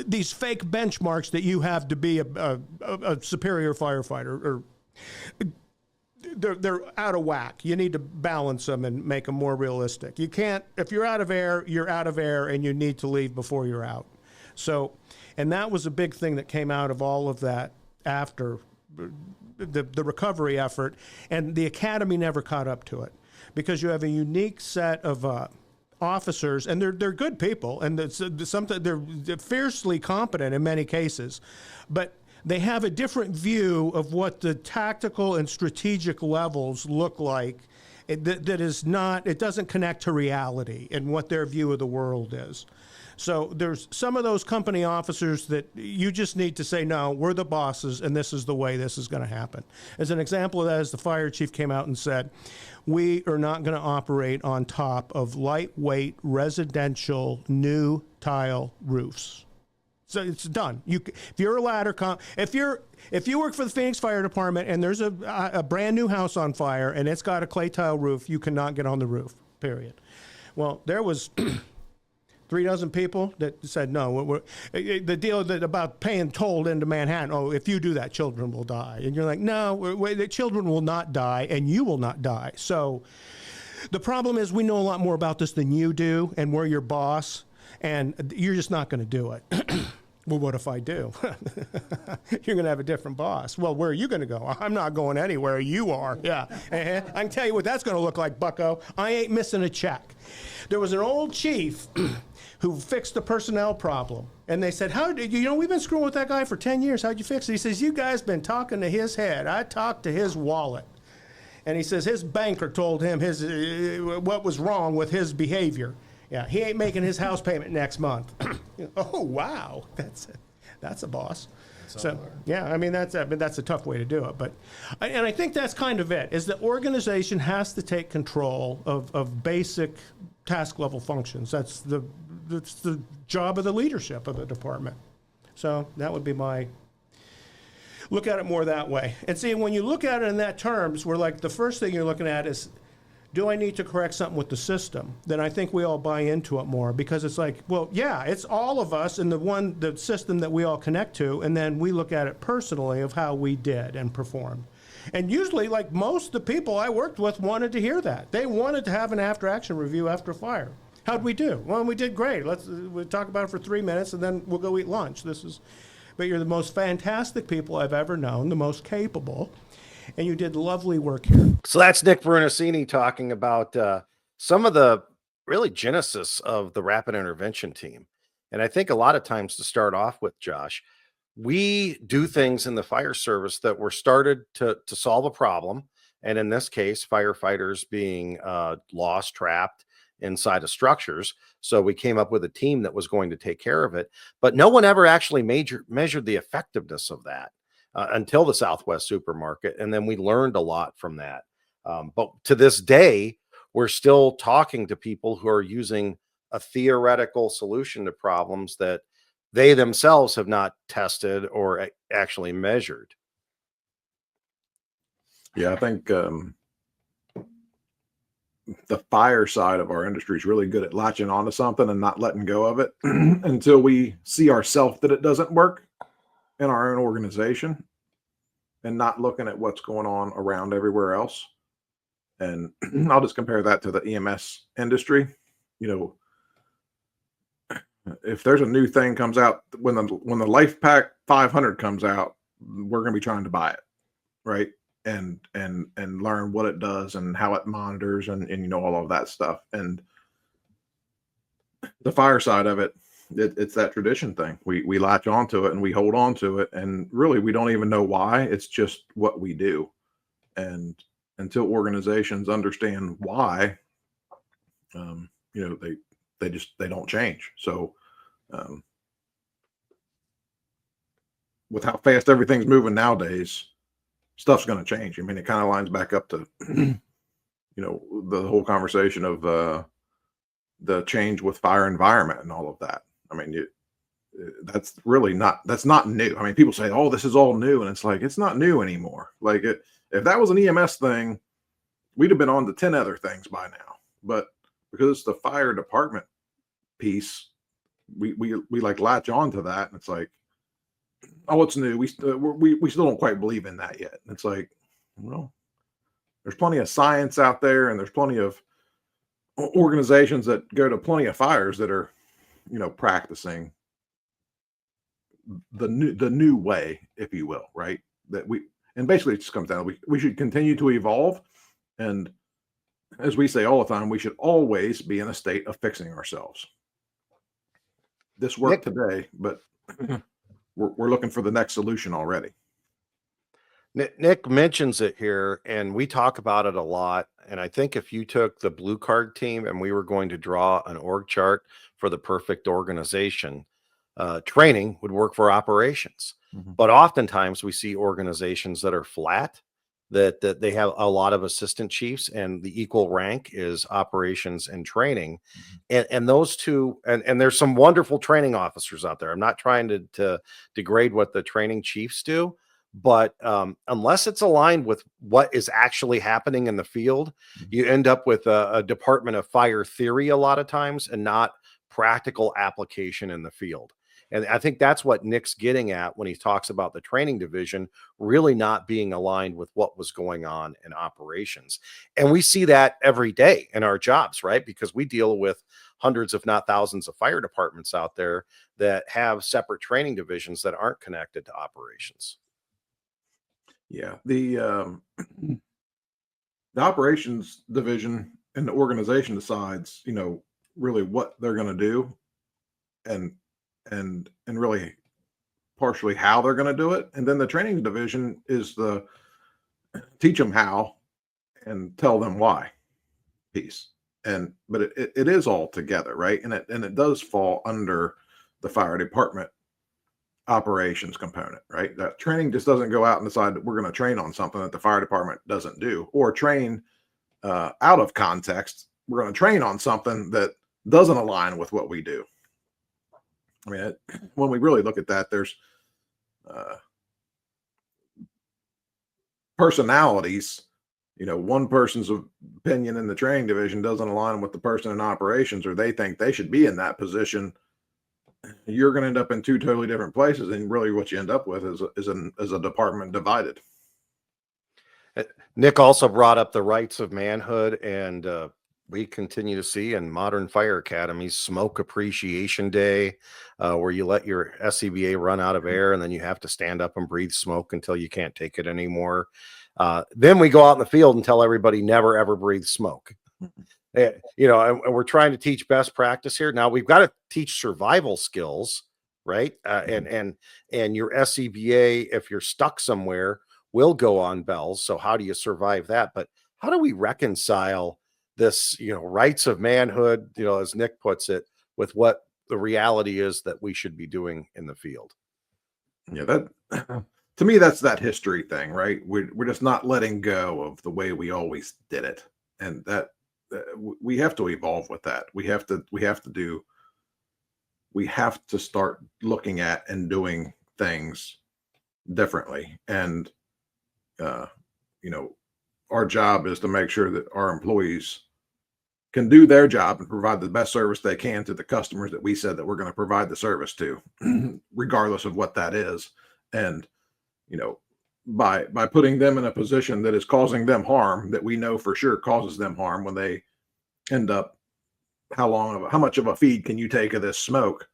these fake benchmarks that you have to be a superior firefighter, or they're out of whack. You need to balance them and make them more realistic. You can't, if you're out of air, you're out of air and you need to leave before you're out. So, and that was a big thing that came out of all of that after the recovery effort, and the academy never caught up to it because you have a unique set of officers, and they're good people, and they're fiercely competent in many cases, but they have a different view of what the tactical and strategic levels look like. That is not, it doesn't connect to reality and what their view of the world is. So there's some of those company officers that you just need to say, no, we're the bosses and this is the way this is going to happen. As an example of that is the fire chief came out and said, we are not going to operate on top of lightweight residential new tile roofs. So it's done. If you're a ladder if you work for the Phoenix Fire Department and there's a brand new house on fire and it's got a clay tile roof, you cannot get on the roof. Period. Well, there was 3 dozen people that said no. The deal about paying toll into Manhattan. Oh, if you do that, children will die. And you're like, no, the children will not die, and you will not die. So the problem is we know a lot more about this than you do, and we're your boss, and you're just not going to do it. Well, what if I do? You're going to have a different boss. Well, where are you going to go? I'm not going anywhere. You are. Yeah. I can tell you what that's going to look like, bucko. I ain't missing a check. There was an old chief who fixed the personnel problem. And they said, how did you, we've been screwing with that guy for 10 years. How'd you fix it? He says, you guys been talking to his head. I talked to his wallet. And he says his banker told him what was wrong with his behavior. Yeah, he ain't making his house payment next month. Oh, wow. That's a boss. So, yeah, I mean, that's a tough way to do it. And I think that's kind of it, is the organization has to take control of basic task level functions. That's the job of the leadership of the department. So that would be my look at it more that way. And see, when you look at it in that terms, we're like, the first thing you're looking at is, do I need to correct something with the system? Then I think we all buy into it more, because it's like, well, yeah, it's all of us in the system that we all connect to, and then we look at it personally of how we did and performed. And usually, like most of the people I worked with wanted to hear that. They wanted to have an after-action review after fire. How'd we do? Well, we did great. We'll talk about it for 3 minutes, and then we'll go eat lunch. But you're the most fantastic people I've ever known, the most capable. And you did lovely work here. So that's Nick Bernasini talking about some of the really genesis of the rapid intervention team. And I think a lot of times, to start off with, Josh, we do things in the fire service that were started to solve a problem. And in this case, firefighters being lost, trapped inside of structures. So we came up with a team that was going to take care of it. But no one ever actually measured the effectiveness of that. Until the Southwest supermarket. And then we learned a lot from that. But to this day, we're still talking to people who are using a theoretical solution to problems that they themselves have not tested or actually measured. Yeah, I think the fire side of our industry is really good at latching onto something and not letting go of it until we see ourselves that it doesn't work in our own organization, and not looking at what's going on around everywhere else. And I'll just compare that to the EMS industry. If there's a new thing comes out, when the Life Pack 500 comes out, we're going to be trying to buy it, right? And learn what it does and how it monitors and all of that stuff. And the fire side of it, it's that tradition thing. We latch onto it and we hold on to it, and really we don't even know why. It's just what we do. And until organizations understand why, they don't change. So with how fast everything's moving nowadays, stuff's going to change. I mean, it kind of lines back up to the whole conversation of the change with fire environment and all of that. I mean, that's not new. I mean, people say, oh, this is all new. And it's like, it's not new anymore. Like if that was an EMS thing, we'd have been on to 10 other things by now. But because it's the fire department piece, we like latch on to that. And it's like, oh, it's new. We still don't quite believe in that yet. And it's like, well, there's plenty of science out there, and there's plenty of organizations that go to plenty of fires that are, practicing the new way, if you will, right? And basically it just comes down, we should continue to evolve. And as we say all the time, we should always be in a state of fixing ourselves. This worked today, but we're looking for the next solution already. Nick mentions it here, and we talk about it a lot. And I think if you took the blue card team and we were going to draw an org chart for the perfect organization, training would work for operations. Mhm. But oftentimes we see organizations that are flat, that they have a lot of assistant chiefs, and the equal rank is operations and training. And those two, and there's some wonderful training officers out there. I'm not trying to degrade what the training chiefs do, but unless it's aligned with what is actually happening in the field, you end up with a department of fire theory a lot of times and not practical application in the field. And I think that's what Nick's getting at when he talks about the training division really not being aligned with what was going on in operations. And we see that every day in our jobs, right? Because we deal with hundreds, if not thousands, of fire departments out there that have separate training divisions that aren't connected to operations. Yeah, the operations division and the organization decides, really what they're going to do, and really partially how they're going to do it, and then the training division is the teach them how and tell them why piece. But it is all together, right? And it does fall under the fire department operations component, right? That training just doesn't go out and decide that we're going to train on something that the fire department doesn't do, or train out of context. We're going to train on something that doesn't align with what we do. I mean, when we really look at that, there's personalities. One person's opinion in the training division doesn't align with the person in operations, or they think they should be in that position. You're going to end up in two totally different places, and really what you end up with is a department divided. Nick also brought up the rights of manhood, and we continue to see in modern fire academies Smoke Appreciation Day, where you let your SCBA run out of air, and then you have to stand up and breathe smoke until you can't take it anymore. Then we go out in the field and tell everybody never ever breathe smoke. And we're trying to teach best practice here. Now we've got to teach survival skills, right? And your SCBA, if you're stuck somewhere, will go on bells. So how do you survive that? But how do we reconcile this, rights of manhood, as Nick puts it, with what the reality is that we should be doing in the field? Yeah, that to me, that's that history thing, right? We're just not letting go of the way we always did it, and that we have to evolve with that. We have to start looking at and doing things differently. And our job is to make sure that our employees can do their job and provide the best service they can to the customers that we said that we're going to provide the service to, regardless of what that is. And by putting them in a position that is causing them harm, that we know for sure causes them harm, when they end up, how much of a feed can you take of this smoke?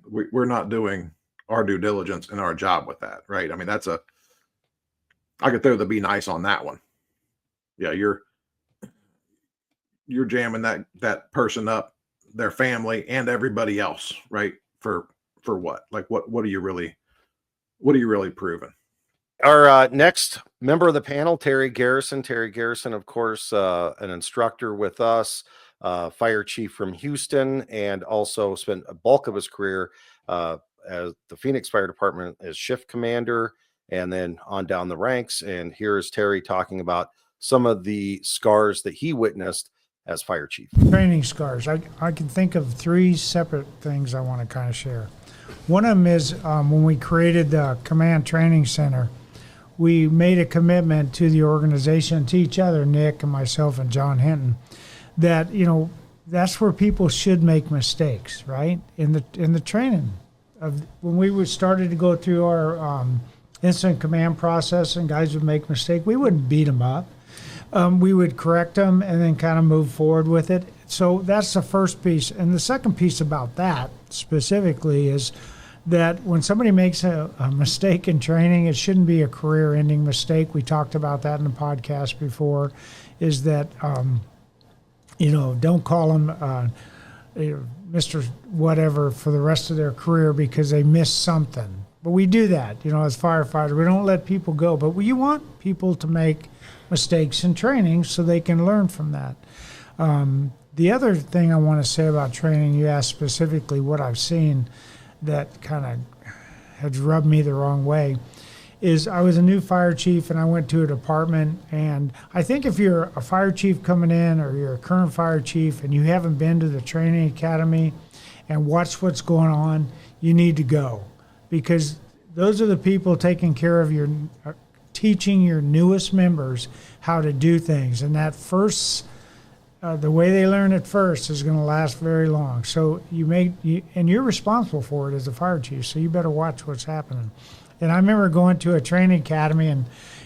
We're not doing our due diligence in our job with that, right? I mean, I could throw the be nice on that one. Yeah, you're jamming that person up, their family, and everybody else, right? For what? Like, what are you really proving? Our next member of the panel, Terry Garrison. Terry Garrison, of course, an instructor with us, fire chief from Houston, and also spent a bulk of his career as the Phoenix Fire Department as shift commander, and then on down the ranks. And here's Terry talking about some of the scars that he witnessed as fire chief. Training scars. I can think of three separate things I want to kind of share. One of them is when we created the Command Training Center, we made a commitment to the organization, to each other, Nick and myself and John Hinton, that that's where people should make mistakes, right? In the training of when we started to go through our incident command process, and guys would make mistakes, we wouldn't beat them up. We would correct them and then kind of move forward with it. So that's the first piece. And the second piece about that specifically is that when somebody makes a mistake in training, it shouldn't be a career-ending mistake. We talked about that in the podcast before, is that, don't call them Mr. Whatever for the rest of their career because they missed something. But we do that, as firefighters. We don't let people go, but you want people to make mistakes in training so they can learn from that. The other thing I want to say about training, you asked specifically what I've seen that kind of has rubbed me the wrong way, is I was a new fire chief and I went to a department, and I think if you're a fire chief coming in or you're a current fire chief and you haven't been to the training academy and watched what's going on, you need to go, because those are the people taking care of teaching your newest members how to do things. And that first, the way they learn it first is going to last very long. So and you're responsible for it as a fire chief, so you better watch what's happening. And I remember going to a training academy,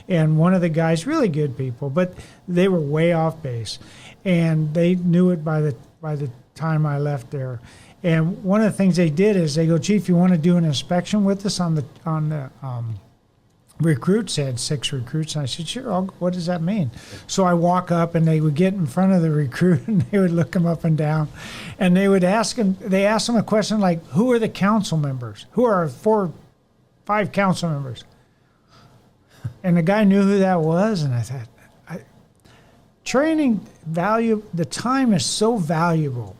and one of the guys, really good people, but they were way off base, and they knew it by the time I left there. And one of the things they did is they go, Chief, you want to do an inspection with us on the recruits? They had 6 recruits, and I said, sure. What does that mean? So I walk up, and they would get in front of the recruit, and they would look him up and down, and they would ask him. They asked him a question like, "Who are the council members? Who are 5 council members?" And the guy knew who that was, and I thought, training value. The time is so valuable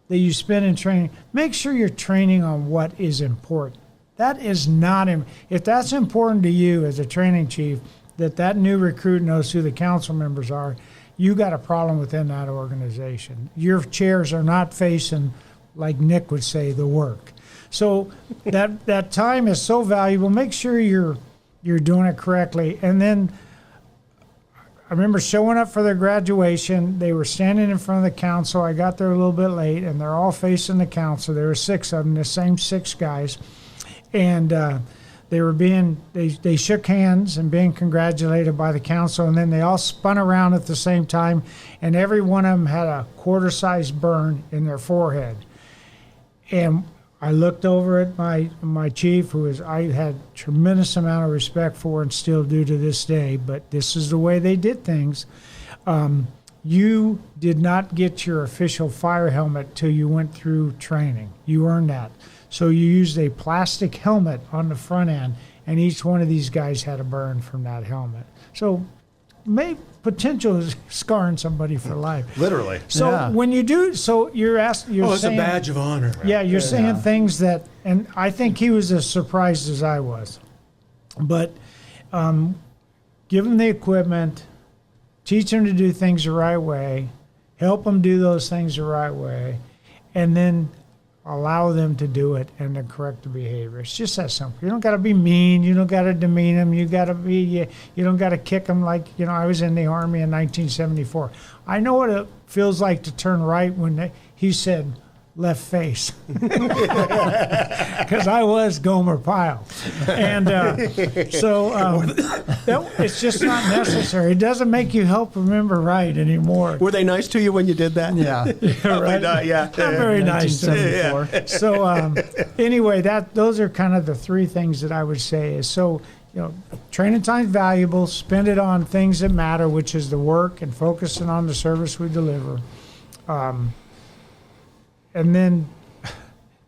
that you spend in training. Make sure you're training on what is important. That is not, if that's important to you as a training chief, that new recruit knows who the council members are, you got a problem within that organization. Your chairs are not facing, like Nick would say, the work. So that time is so valuable. Make sure you're doing it correctly. And then I remember showing up for their graduation. They were standing in front of the council. I got there a little bit late, and they're all facing the council. There were 6 of them, the same 6 guys. And they shook hands and being congratulated by the council, and then they all spun around at the same time, and every one of them had a quarter-sized burn in their forehead. And I looked over at my chief, I had tremendous amount of respect for and still do to this day, but this is the way they did things. You did not get your official fire helmet till you went through training. You earned that. So you used a plastic helmet on the front end, and each one of these guys had a burn from that helmet. So potential is scarring somebody for life. Literally. So when you do, so you're asking, you're It's saying, a badge of honor. Yeah, you're saying things that, and I think he was as surprised as I was. But give them the equipment, teach them to do things the right way, help them do those things the right way, and then allow them to do it and then correct the behavior. It's just that simple. You don't got to be mean. You don't got to demean them. You don't got to kick them like, I was in the Army in 1974. I know what it feels like to turn right when he said left face. Because I was Gomer Pyle. And it's just not necessary. It doesn't make you help remember right anymore. Were they nice to you when you did that? Yeah. Right? Not very nice to me. 1974. So anyway, those are kind of the 3 things that I would say is, training time's valuable. Spend it on things that matter, which is the work and focusing on the service we deliver. And then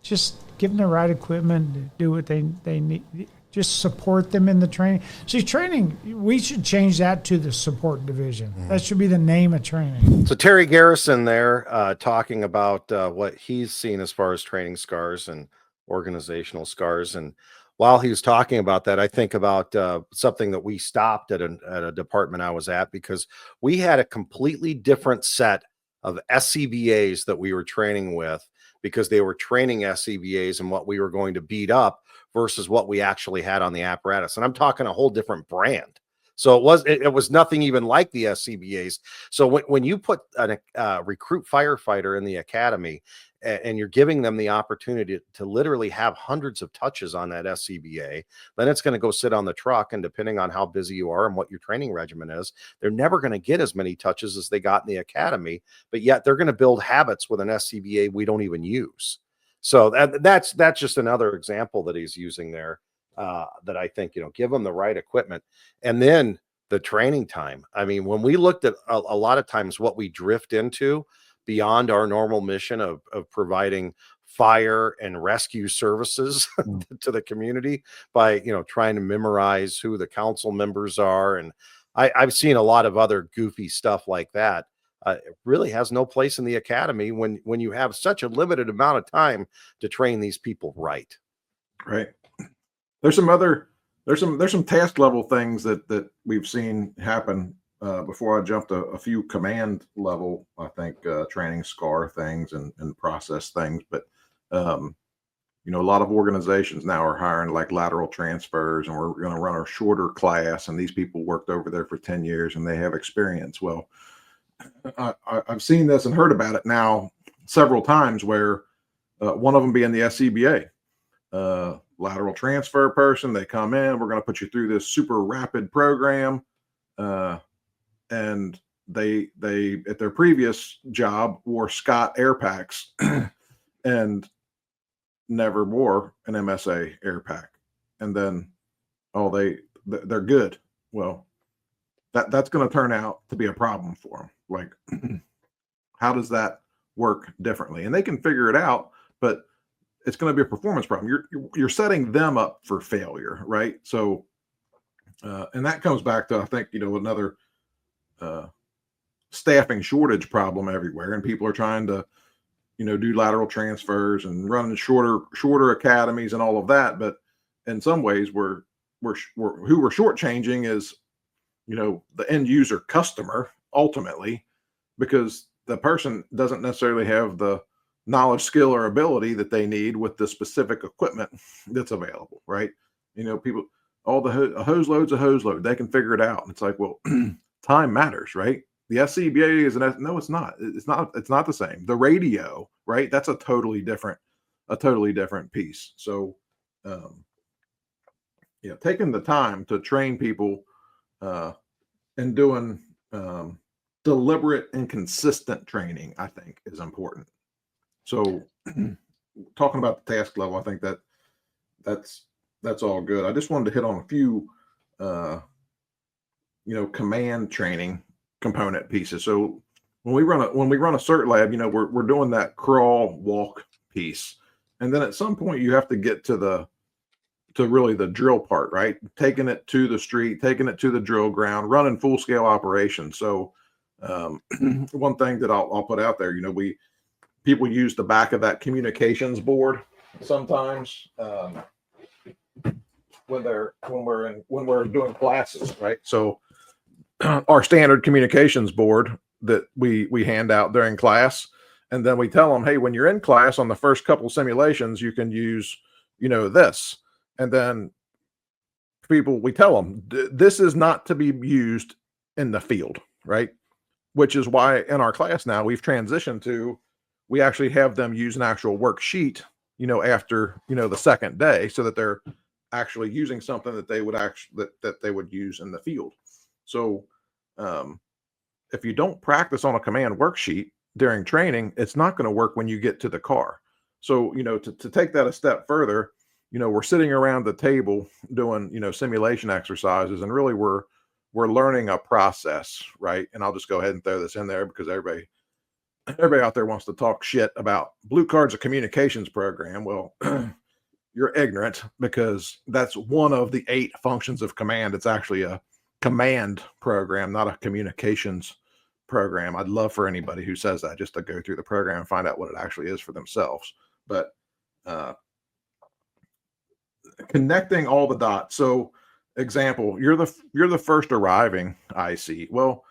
just give them the right equipment, do what they need. Just support them in the training. See, training, we should change that to the support division. That should be the name of training. So Terry Garrison there talking about what he's seen as far as training scars and organizational scars. And while he was talking about that, I think about something that we stopped at a department I was at, because we had a completely different set of SCBAs that we were training with, because they were training SCBAs and what we were going to beat up versus what we actually had on the apparatus. And I'm talking a whole different brand. So it was nothing even like the SCBAs. So when you put a recruit firefighter in the academy and you're giving them the opportunity to literally have hundreds of touches on that SCBA, then it's going to go sit on the truck. And depending on how busy you are and what your training regimen is, they're never going to get as many touches as they got in the academy, but yet they're going to build habits with an SCBA we don't even use. So that's just another example that he's using there, that I think, give them the right equipment. And then the training time. I mean, when we looked at a lot of times what we drift into, beyond our normal mission of providing fire and rescue services to the community by, trying to memorize who the council members are. And I've seen a lot of other goofy stuff like that. It really has no place in the academy when you have such a limited amount of time to train these people right. Right. There's some task level things that we've seen happen before I jumped a few command level, I think, training SCAR things and process things. But, a lot of organizations now are hiring like lateral transfers, and we're going to run a shorter class. And these people worked over there for 10 years and they have experience. Well, I've seen this and heard about it now several times where one of them being the SCBA. Lateral transfer person, they come in, we're going to put you through this super rapid program, and they at their previous job wore Scott air packs and never wore an MSA air pack, and then they're good. Well, that's going to turn out to be a problem for them. Like, how does that work differently? And they can figure it out, but it's going to be a performance problem. You're setting them up for failure, right? So, and that comes back to, I think, another staffing shortage problem everywhere, and people are trying to, do lateral transfers and run shorter academies and all of that. But in some ways, who we're shortchanging is, the end user customer ultimately, because the person doesn't necessarily have the knowledge, skill, or ability that they need with the specific equipment that's available, right? People, a hose load's a hose load. They can figure it out. And it's like, well, time matters, right? The SCBA is no, it's not. It's not the same. The radio, right? That's a totally different piece. So, taking the time to train people and doing deliberate and consistent training, I think, is important. So, talking about the task level, I think that's all good. I just wanted to hit on a few, command training component pieces. So when we run a cert lab, we're doing that crawl walk piece, and then at some point you have to get to really the drill part, right? Taking it to the street, taking it to the drill ground, running full scale operations. So one thing that I'll put out there, people use the back of that communications board sometimes when we're doing classes, right? So our standard communications board that we hand out during class, and then we tell them, hey, when you're in class on the first couple simulations, you can use, this, and then we tell them this is not to be used in the field, right? Which is why in our class now we've transitioned to, we actually have them use an actual worksheet, after, the second day, so that they're actually using something that they would that they would use in the field. So if you don't practice on a command worksheet during training, it's not going to work when you get to the car. So, to take that a step further, we're sitting around the table doing, simulation exercises, and really we're learning a process, right? And I'll just go ahead and throw this in there because everybody out there wants to talk shit about Blue Card's a communications program. Well, you're ignorant, because that's one of the 8 functions of command. It's actually a command program, not a communications program. I'd love for anybody who says that just to go through the program and find out what it actually is for themselves. But connecting all the dots. So, example, you're the first arriving IC. Well,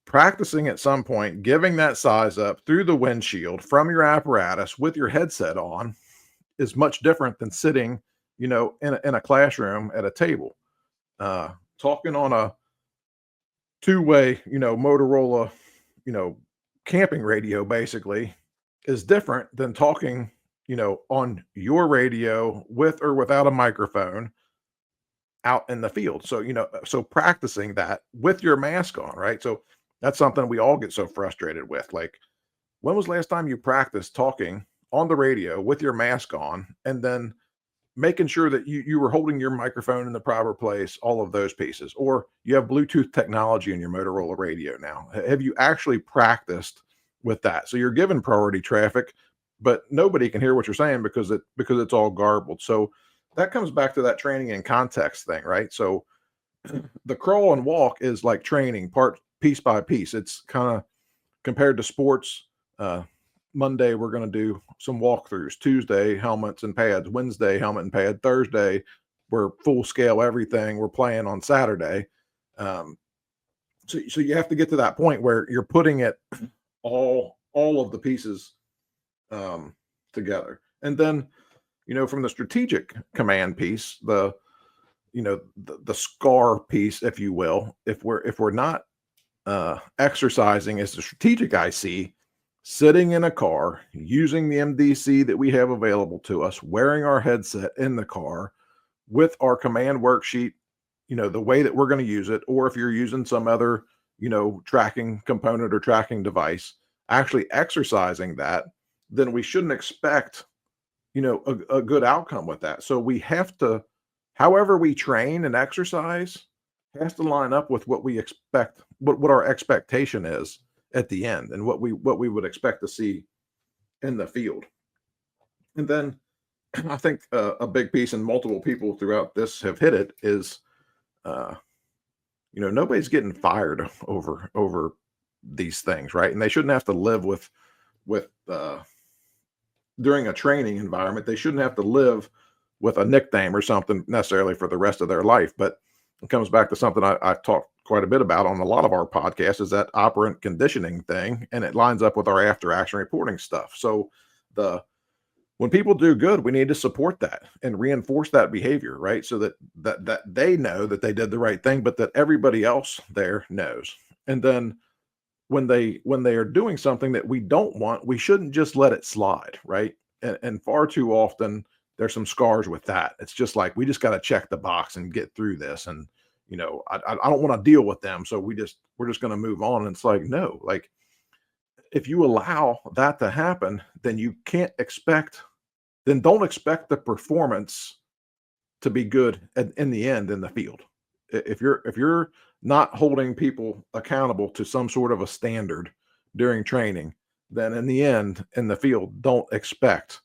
practicing at some point, giving that size up through the windshield from your apparatus with your headset on is much different than sitting, in a classroom at a table, talking on a two-way, Motorola, camping radio basically is different than talking, on your radio with or without a microphone out in the field. So, so practicing that with your mask on, right? So that's something we all get so frustrated with. Like, when was the last time you practiced talking on the radio with your mask on, and then making sure that you were holding your microphone in the proper place, all of those pieces? Or you have Bluetooth technology in your Motorola radio now. Have you actually practiced with that. So you're given priority traffic, but nobody can hear what you're saying because it's all garbled. So that comes back to that training and context thing, right? So the crawl and walk is like training part piece by piece. It's kind of compared to sports. Monday, we're going to do some walkthroughs. Tuesday, helmets and pads. Wednesday, helmet and pad. Thursday, we're full scale everything. We're playing on Saturday. So you have to get to that point where you're putting it all of the pieces together. And then, from the strategic command piece, the SCAR piece, if you will, if we're not exercising as the strategic IC, sitting in a car, using the MDC that we have available to us, wearing our headset in the car with our command worksheet, the way that we're going to use it, or if you're using some other, tracking component or tracking device, actually exercising that, then we shouldn't expect, a good outcome with that. So we have to, however we train and exercise, has to line up with what we expect, what our expectation is at the end, and what we would expect to see in the field. And then I think a big piece, and multiple people throughout this have hit it, is nobody's getting fired over these things, right? And they shouldn't have to live with during a training environment. They shouldn't have to live with a nickname or something necessarily for the rest of their life. But it comes back to something I've talked quite a bit about on a lot of our podcasts, is that operant conditioning thing, and it lines up with our after action reporting stuff. So when people do good, we need to support that and reinforce that behavior, right? So that they know that they did the right thing, but that everybody else there knows. And then when they are doing something that we don't want, we shouldn't just let it slide, right? And far too often there's some scars with that. It's just like, we just got to check the box and get through this. And, I don't want to deal with them. So we're just going to move on. And it's like, no, like, if you allow that to happen, then don't expect the performance to be good in the end in the field. If you're not holding people accountable to some sort of a standard during training, then in the end in the field, don't expect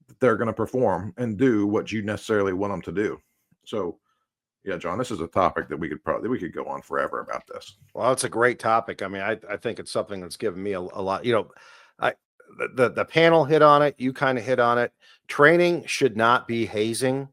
that they're going to perform and do what you necessarily want them to do. So yeah, John, this is a topic that we could go on forever about this. Well, it's a great topic. I mean, I think it's something that's given me a lot, the panel hit on it. You kind of hit on it. Training should not be hazing.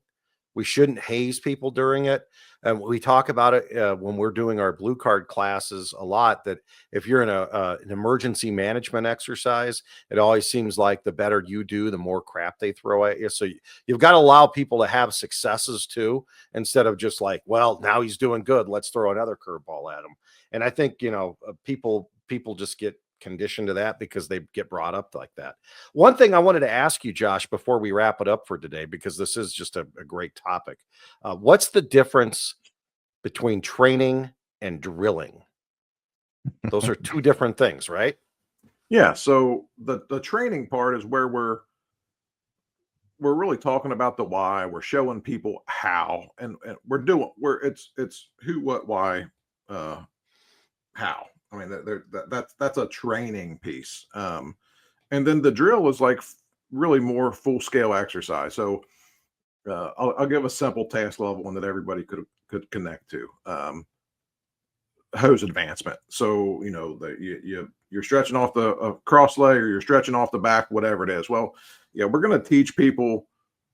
We shouldn't haze people during it. And we talk about it when we're doing our blue card classes a lot, that if you're in an emergency management exercise, it always seems like the better you do, the more crap they throw at you. So you've got to allow people to have successes too, instead of just like, well, now he's doing good, let's throw another curveball at him. And I think, people just get conditioned to that because they get brought up like that. One thing I wanted to ask you, Josh, before we wrap it up for today, because this is just a great topic. What's the difference between training and drilling? Those are two different things, right? Yeah. So the training part is where we're really talking about the why. We're showing people how, and it's who, what, why, how. I mean, that's a training piece. And then the drill is like really more full scale exercise. So I'll give a simple task level one that everybody could connect to. Hose advancement. So, you're stretching off the cross leg, or you're stretching off the back, whatever it is. Well, yeah, we're going to teach people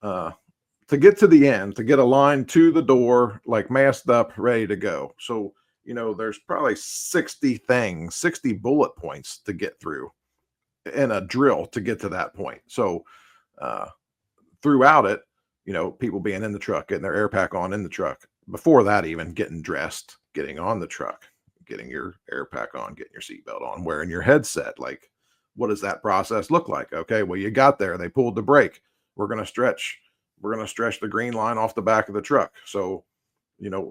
to get to the end, to get a line to the door, like masked up, ready to go. So, there's probably 60 bullet points to get through in a drill to get to that point. So throughout it, people being in the truck, getting their air pack on in the truck. Before that, even getting dressed, getting on the truck, getting your air pack on, getting your seatbelt on, wearing your headset. Like, what does that process look like? Okay, well, you got there. They pulled the brake. We're going to stretch the green line off the back of the truck. So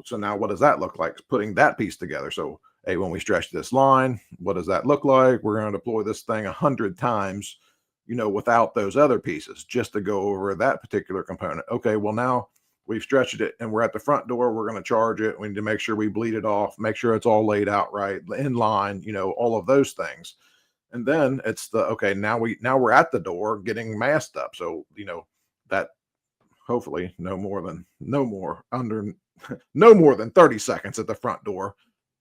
so now what does that look like? Putting that piece together. So, hey, when we stretch this line, what does that look like? We're going to deploy this thing 100 times, without those other pieces, just to go over that particular component. Okay, well, now we've stretched it and we're at the front door. We're going to charge it. We need to make sure we bleed it off, make sure it's all laid out right, in line, all of those things. And then it's okay, now we're at the door getting masked up. So, that hopefully no more than 30 seconds at the front door,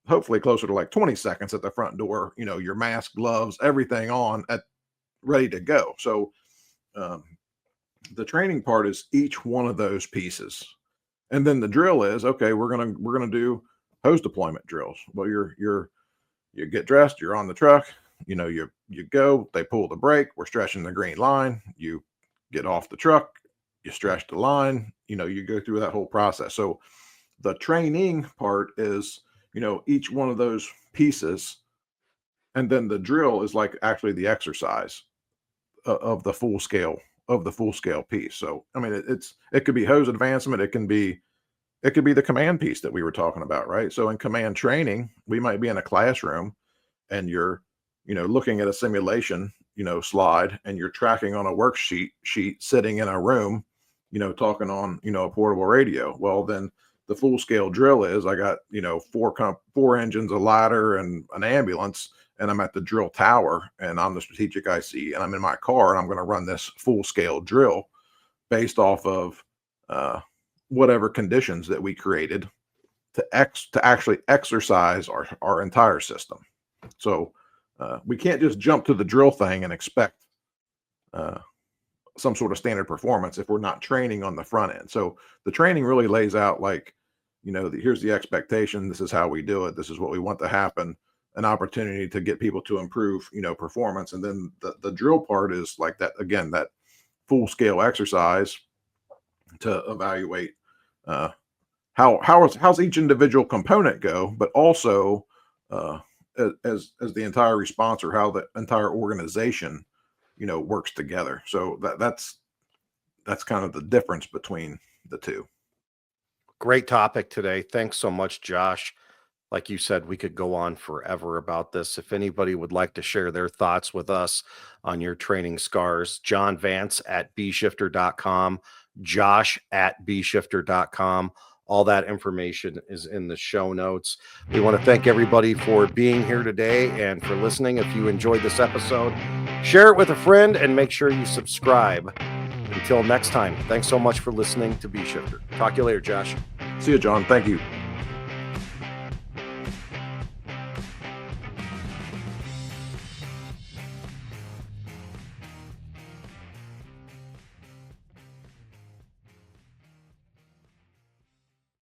hopefully closer to like 20 seconds at the front door, your mask, gloves, everything on ready to go. So, the training part is each one of those pieces. And then the drill is, okay, we're going to do hose deployment drills. Well, you get dressed, you're on the truck, you go, they pull the brake, we're stretching the green line, you get off the truck, you stretch the line, you go through that whole process. So the training part is, each one of those pieces. And then the drill is like actually the exercise of the full scale piece. So, I mean, it could be hose advancement. It can be the command piece that we were talking about, right? So in command training, we might be in a classroom and you're, looking at a simulation, slide, and you're tracking on a worksheet sitting in a room, talking on, a portable radio. Well, then the full scale drill is I got, 4 engines, a ladder, and an ambulance, and I'm at the drill tower and I'm the strategic IC and I'm in my car and I'm going to run this full scale drill based off of whatever conditions that we created to actually exercise our entire system. So we can't just jump to the drill thing and expect some sort of standard performance if we're not training on the front end. So the training really lays out like, here's the expectation. This is how we do it. This is what we want to happen. An opportunity to get people to improve, performance. And then the drill part is like that, again, that full scale exercise to evaluate how's each individual component go, but also as the entire response or how the entire organization, works together. So that's kind of the difference between the two. Great topic today. Thanks so much, Josh. Like you said, we could go on forever about this. If anybody would like to share their thoughts with us on your training scars, John Vance at bshifter.com, Josh at bshifter.com. All that information is in the show notes. We want to thank everybody for being here today and for listening. If you enjoyed this episode, share it with a friend and make sure you subscribe. Until next time, thanks so much for listening to B Shifter. Talk to you later, Josh. See you, John. Thank you.